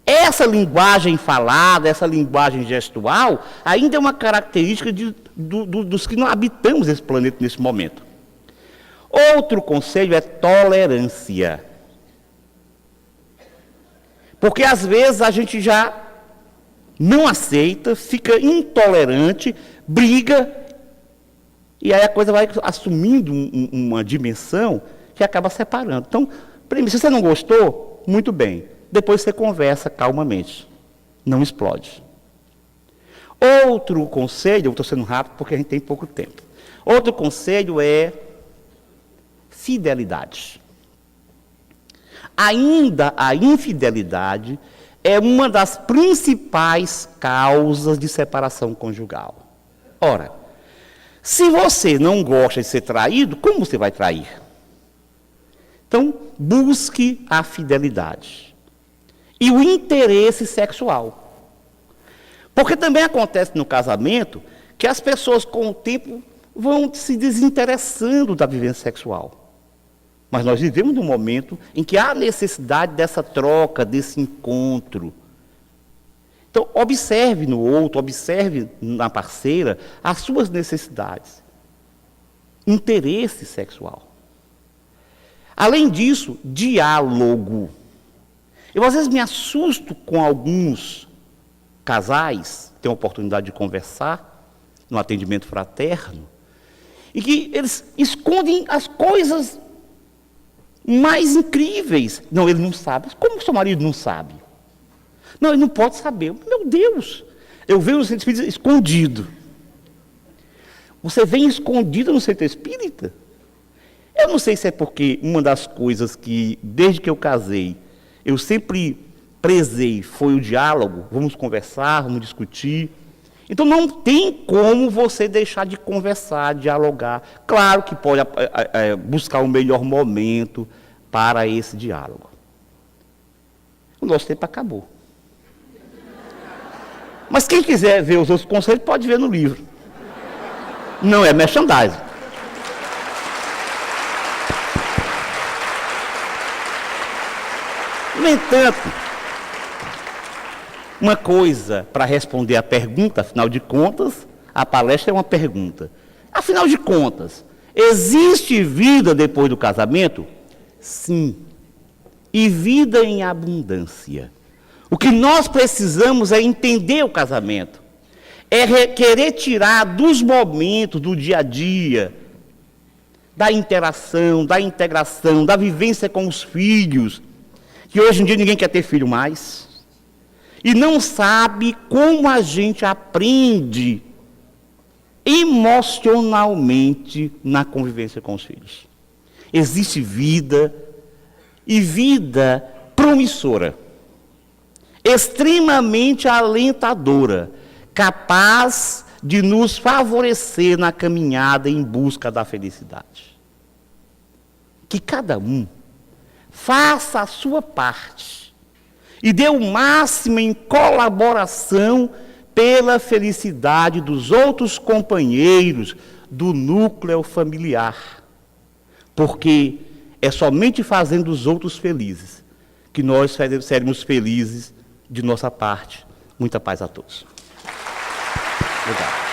Speaker 3: Essa linguagem falada, essa linguagem gestual, ainda é uma característica dos que não habitamos esse planeta nesse momento. Outro conselho é tolerância. Porque às vezes a gente já não aceita, fica intolerante, briga, e aí a coisa vai assumindo uma dimensão que acaba separando. Então, primeiro, se você não gostou, muito bem. Depois você conversa calmamente. Não explode. Outro conselho, eu estou sendo rápido porque a gente tem pouco tempo. Outro conselho é fidelidade. Ainda a infidelidade é uma das principais causas de separação conjugal. Ora, se você não gosta de ser traído, como você vai trair? Então, busque a fidelidade. E o interesse sexual. Porque também acontece no casamento que as pessoas, com o tempo, vão se desinteressando da vivência sexual. Mas nós vivemos num momento em que há necessidade dessa troca, desse encontro. Então, observe no outro, observe na parceira as suas necessidades. Interesse sexual. Além disso, diálogo. Eu, às vezes, me assusto com alguns casais, que têm a oportunidade de conversar no atendimento fraterno, e que eles escondem as coisas mais incríveis. Não, ele não sabe. Como o seu marido não sabe? Não, ele não pode saber. Meu Deus! Eu vejo o centro espírita escondido. Você vem escondido no centro espírita? Eu não sei se é porque uma das coisas que, desde que eu casei, eu sempre prezei foi o diálogo. Vamos conversar, vamos discutir. Então, não tem como você deixar de conversar, dialogar. Claro que pode buscar o melhor momento para esse diálogo. O nosso tempo acabou. Mas quem quiser ver os outros conselhos, pode ver no livro. Não é merchandising. No entanto, uma coisa para responder à pergunta, afinal de contas, a palestra é uma pergunta. Afinal de contas, existe vida depois do casamento? Sim. E vida em abundância. O que nós precisamos é entender o casamento. É querer tirar dos momentos do dia a dia, da interação, da integração, da vivência com os filhos, que hoje em dia ninguém quer ter filho mais. E não sabe como a gente aprende emocionalmente na convivência com os filhos. Existe vida, e vida promissora, extremamente alentadora, capaz de nos favorecer na caminhada em busca da felicidade. Que cada um faça a sua parte e dê o máximo em colaboração pela felicidade dos outros companheiros do núcleo familiar. Porque é somente fazendo os outros felizes que nós seremos felizes de nossa parte. Muita paz a todos. Obrigado.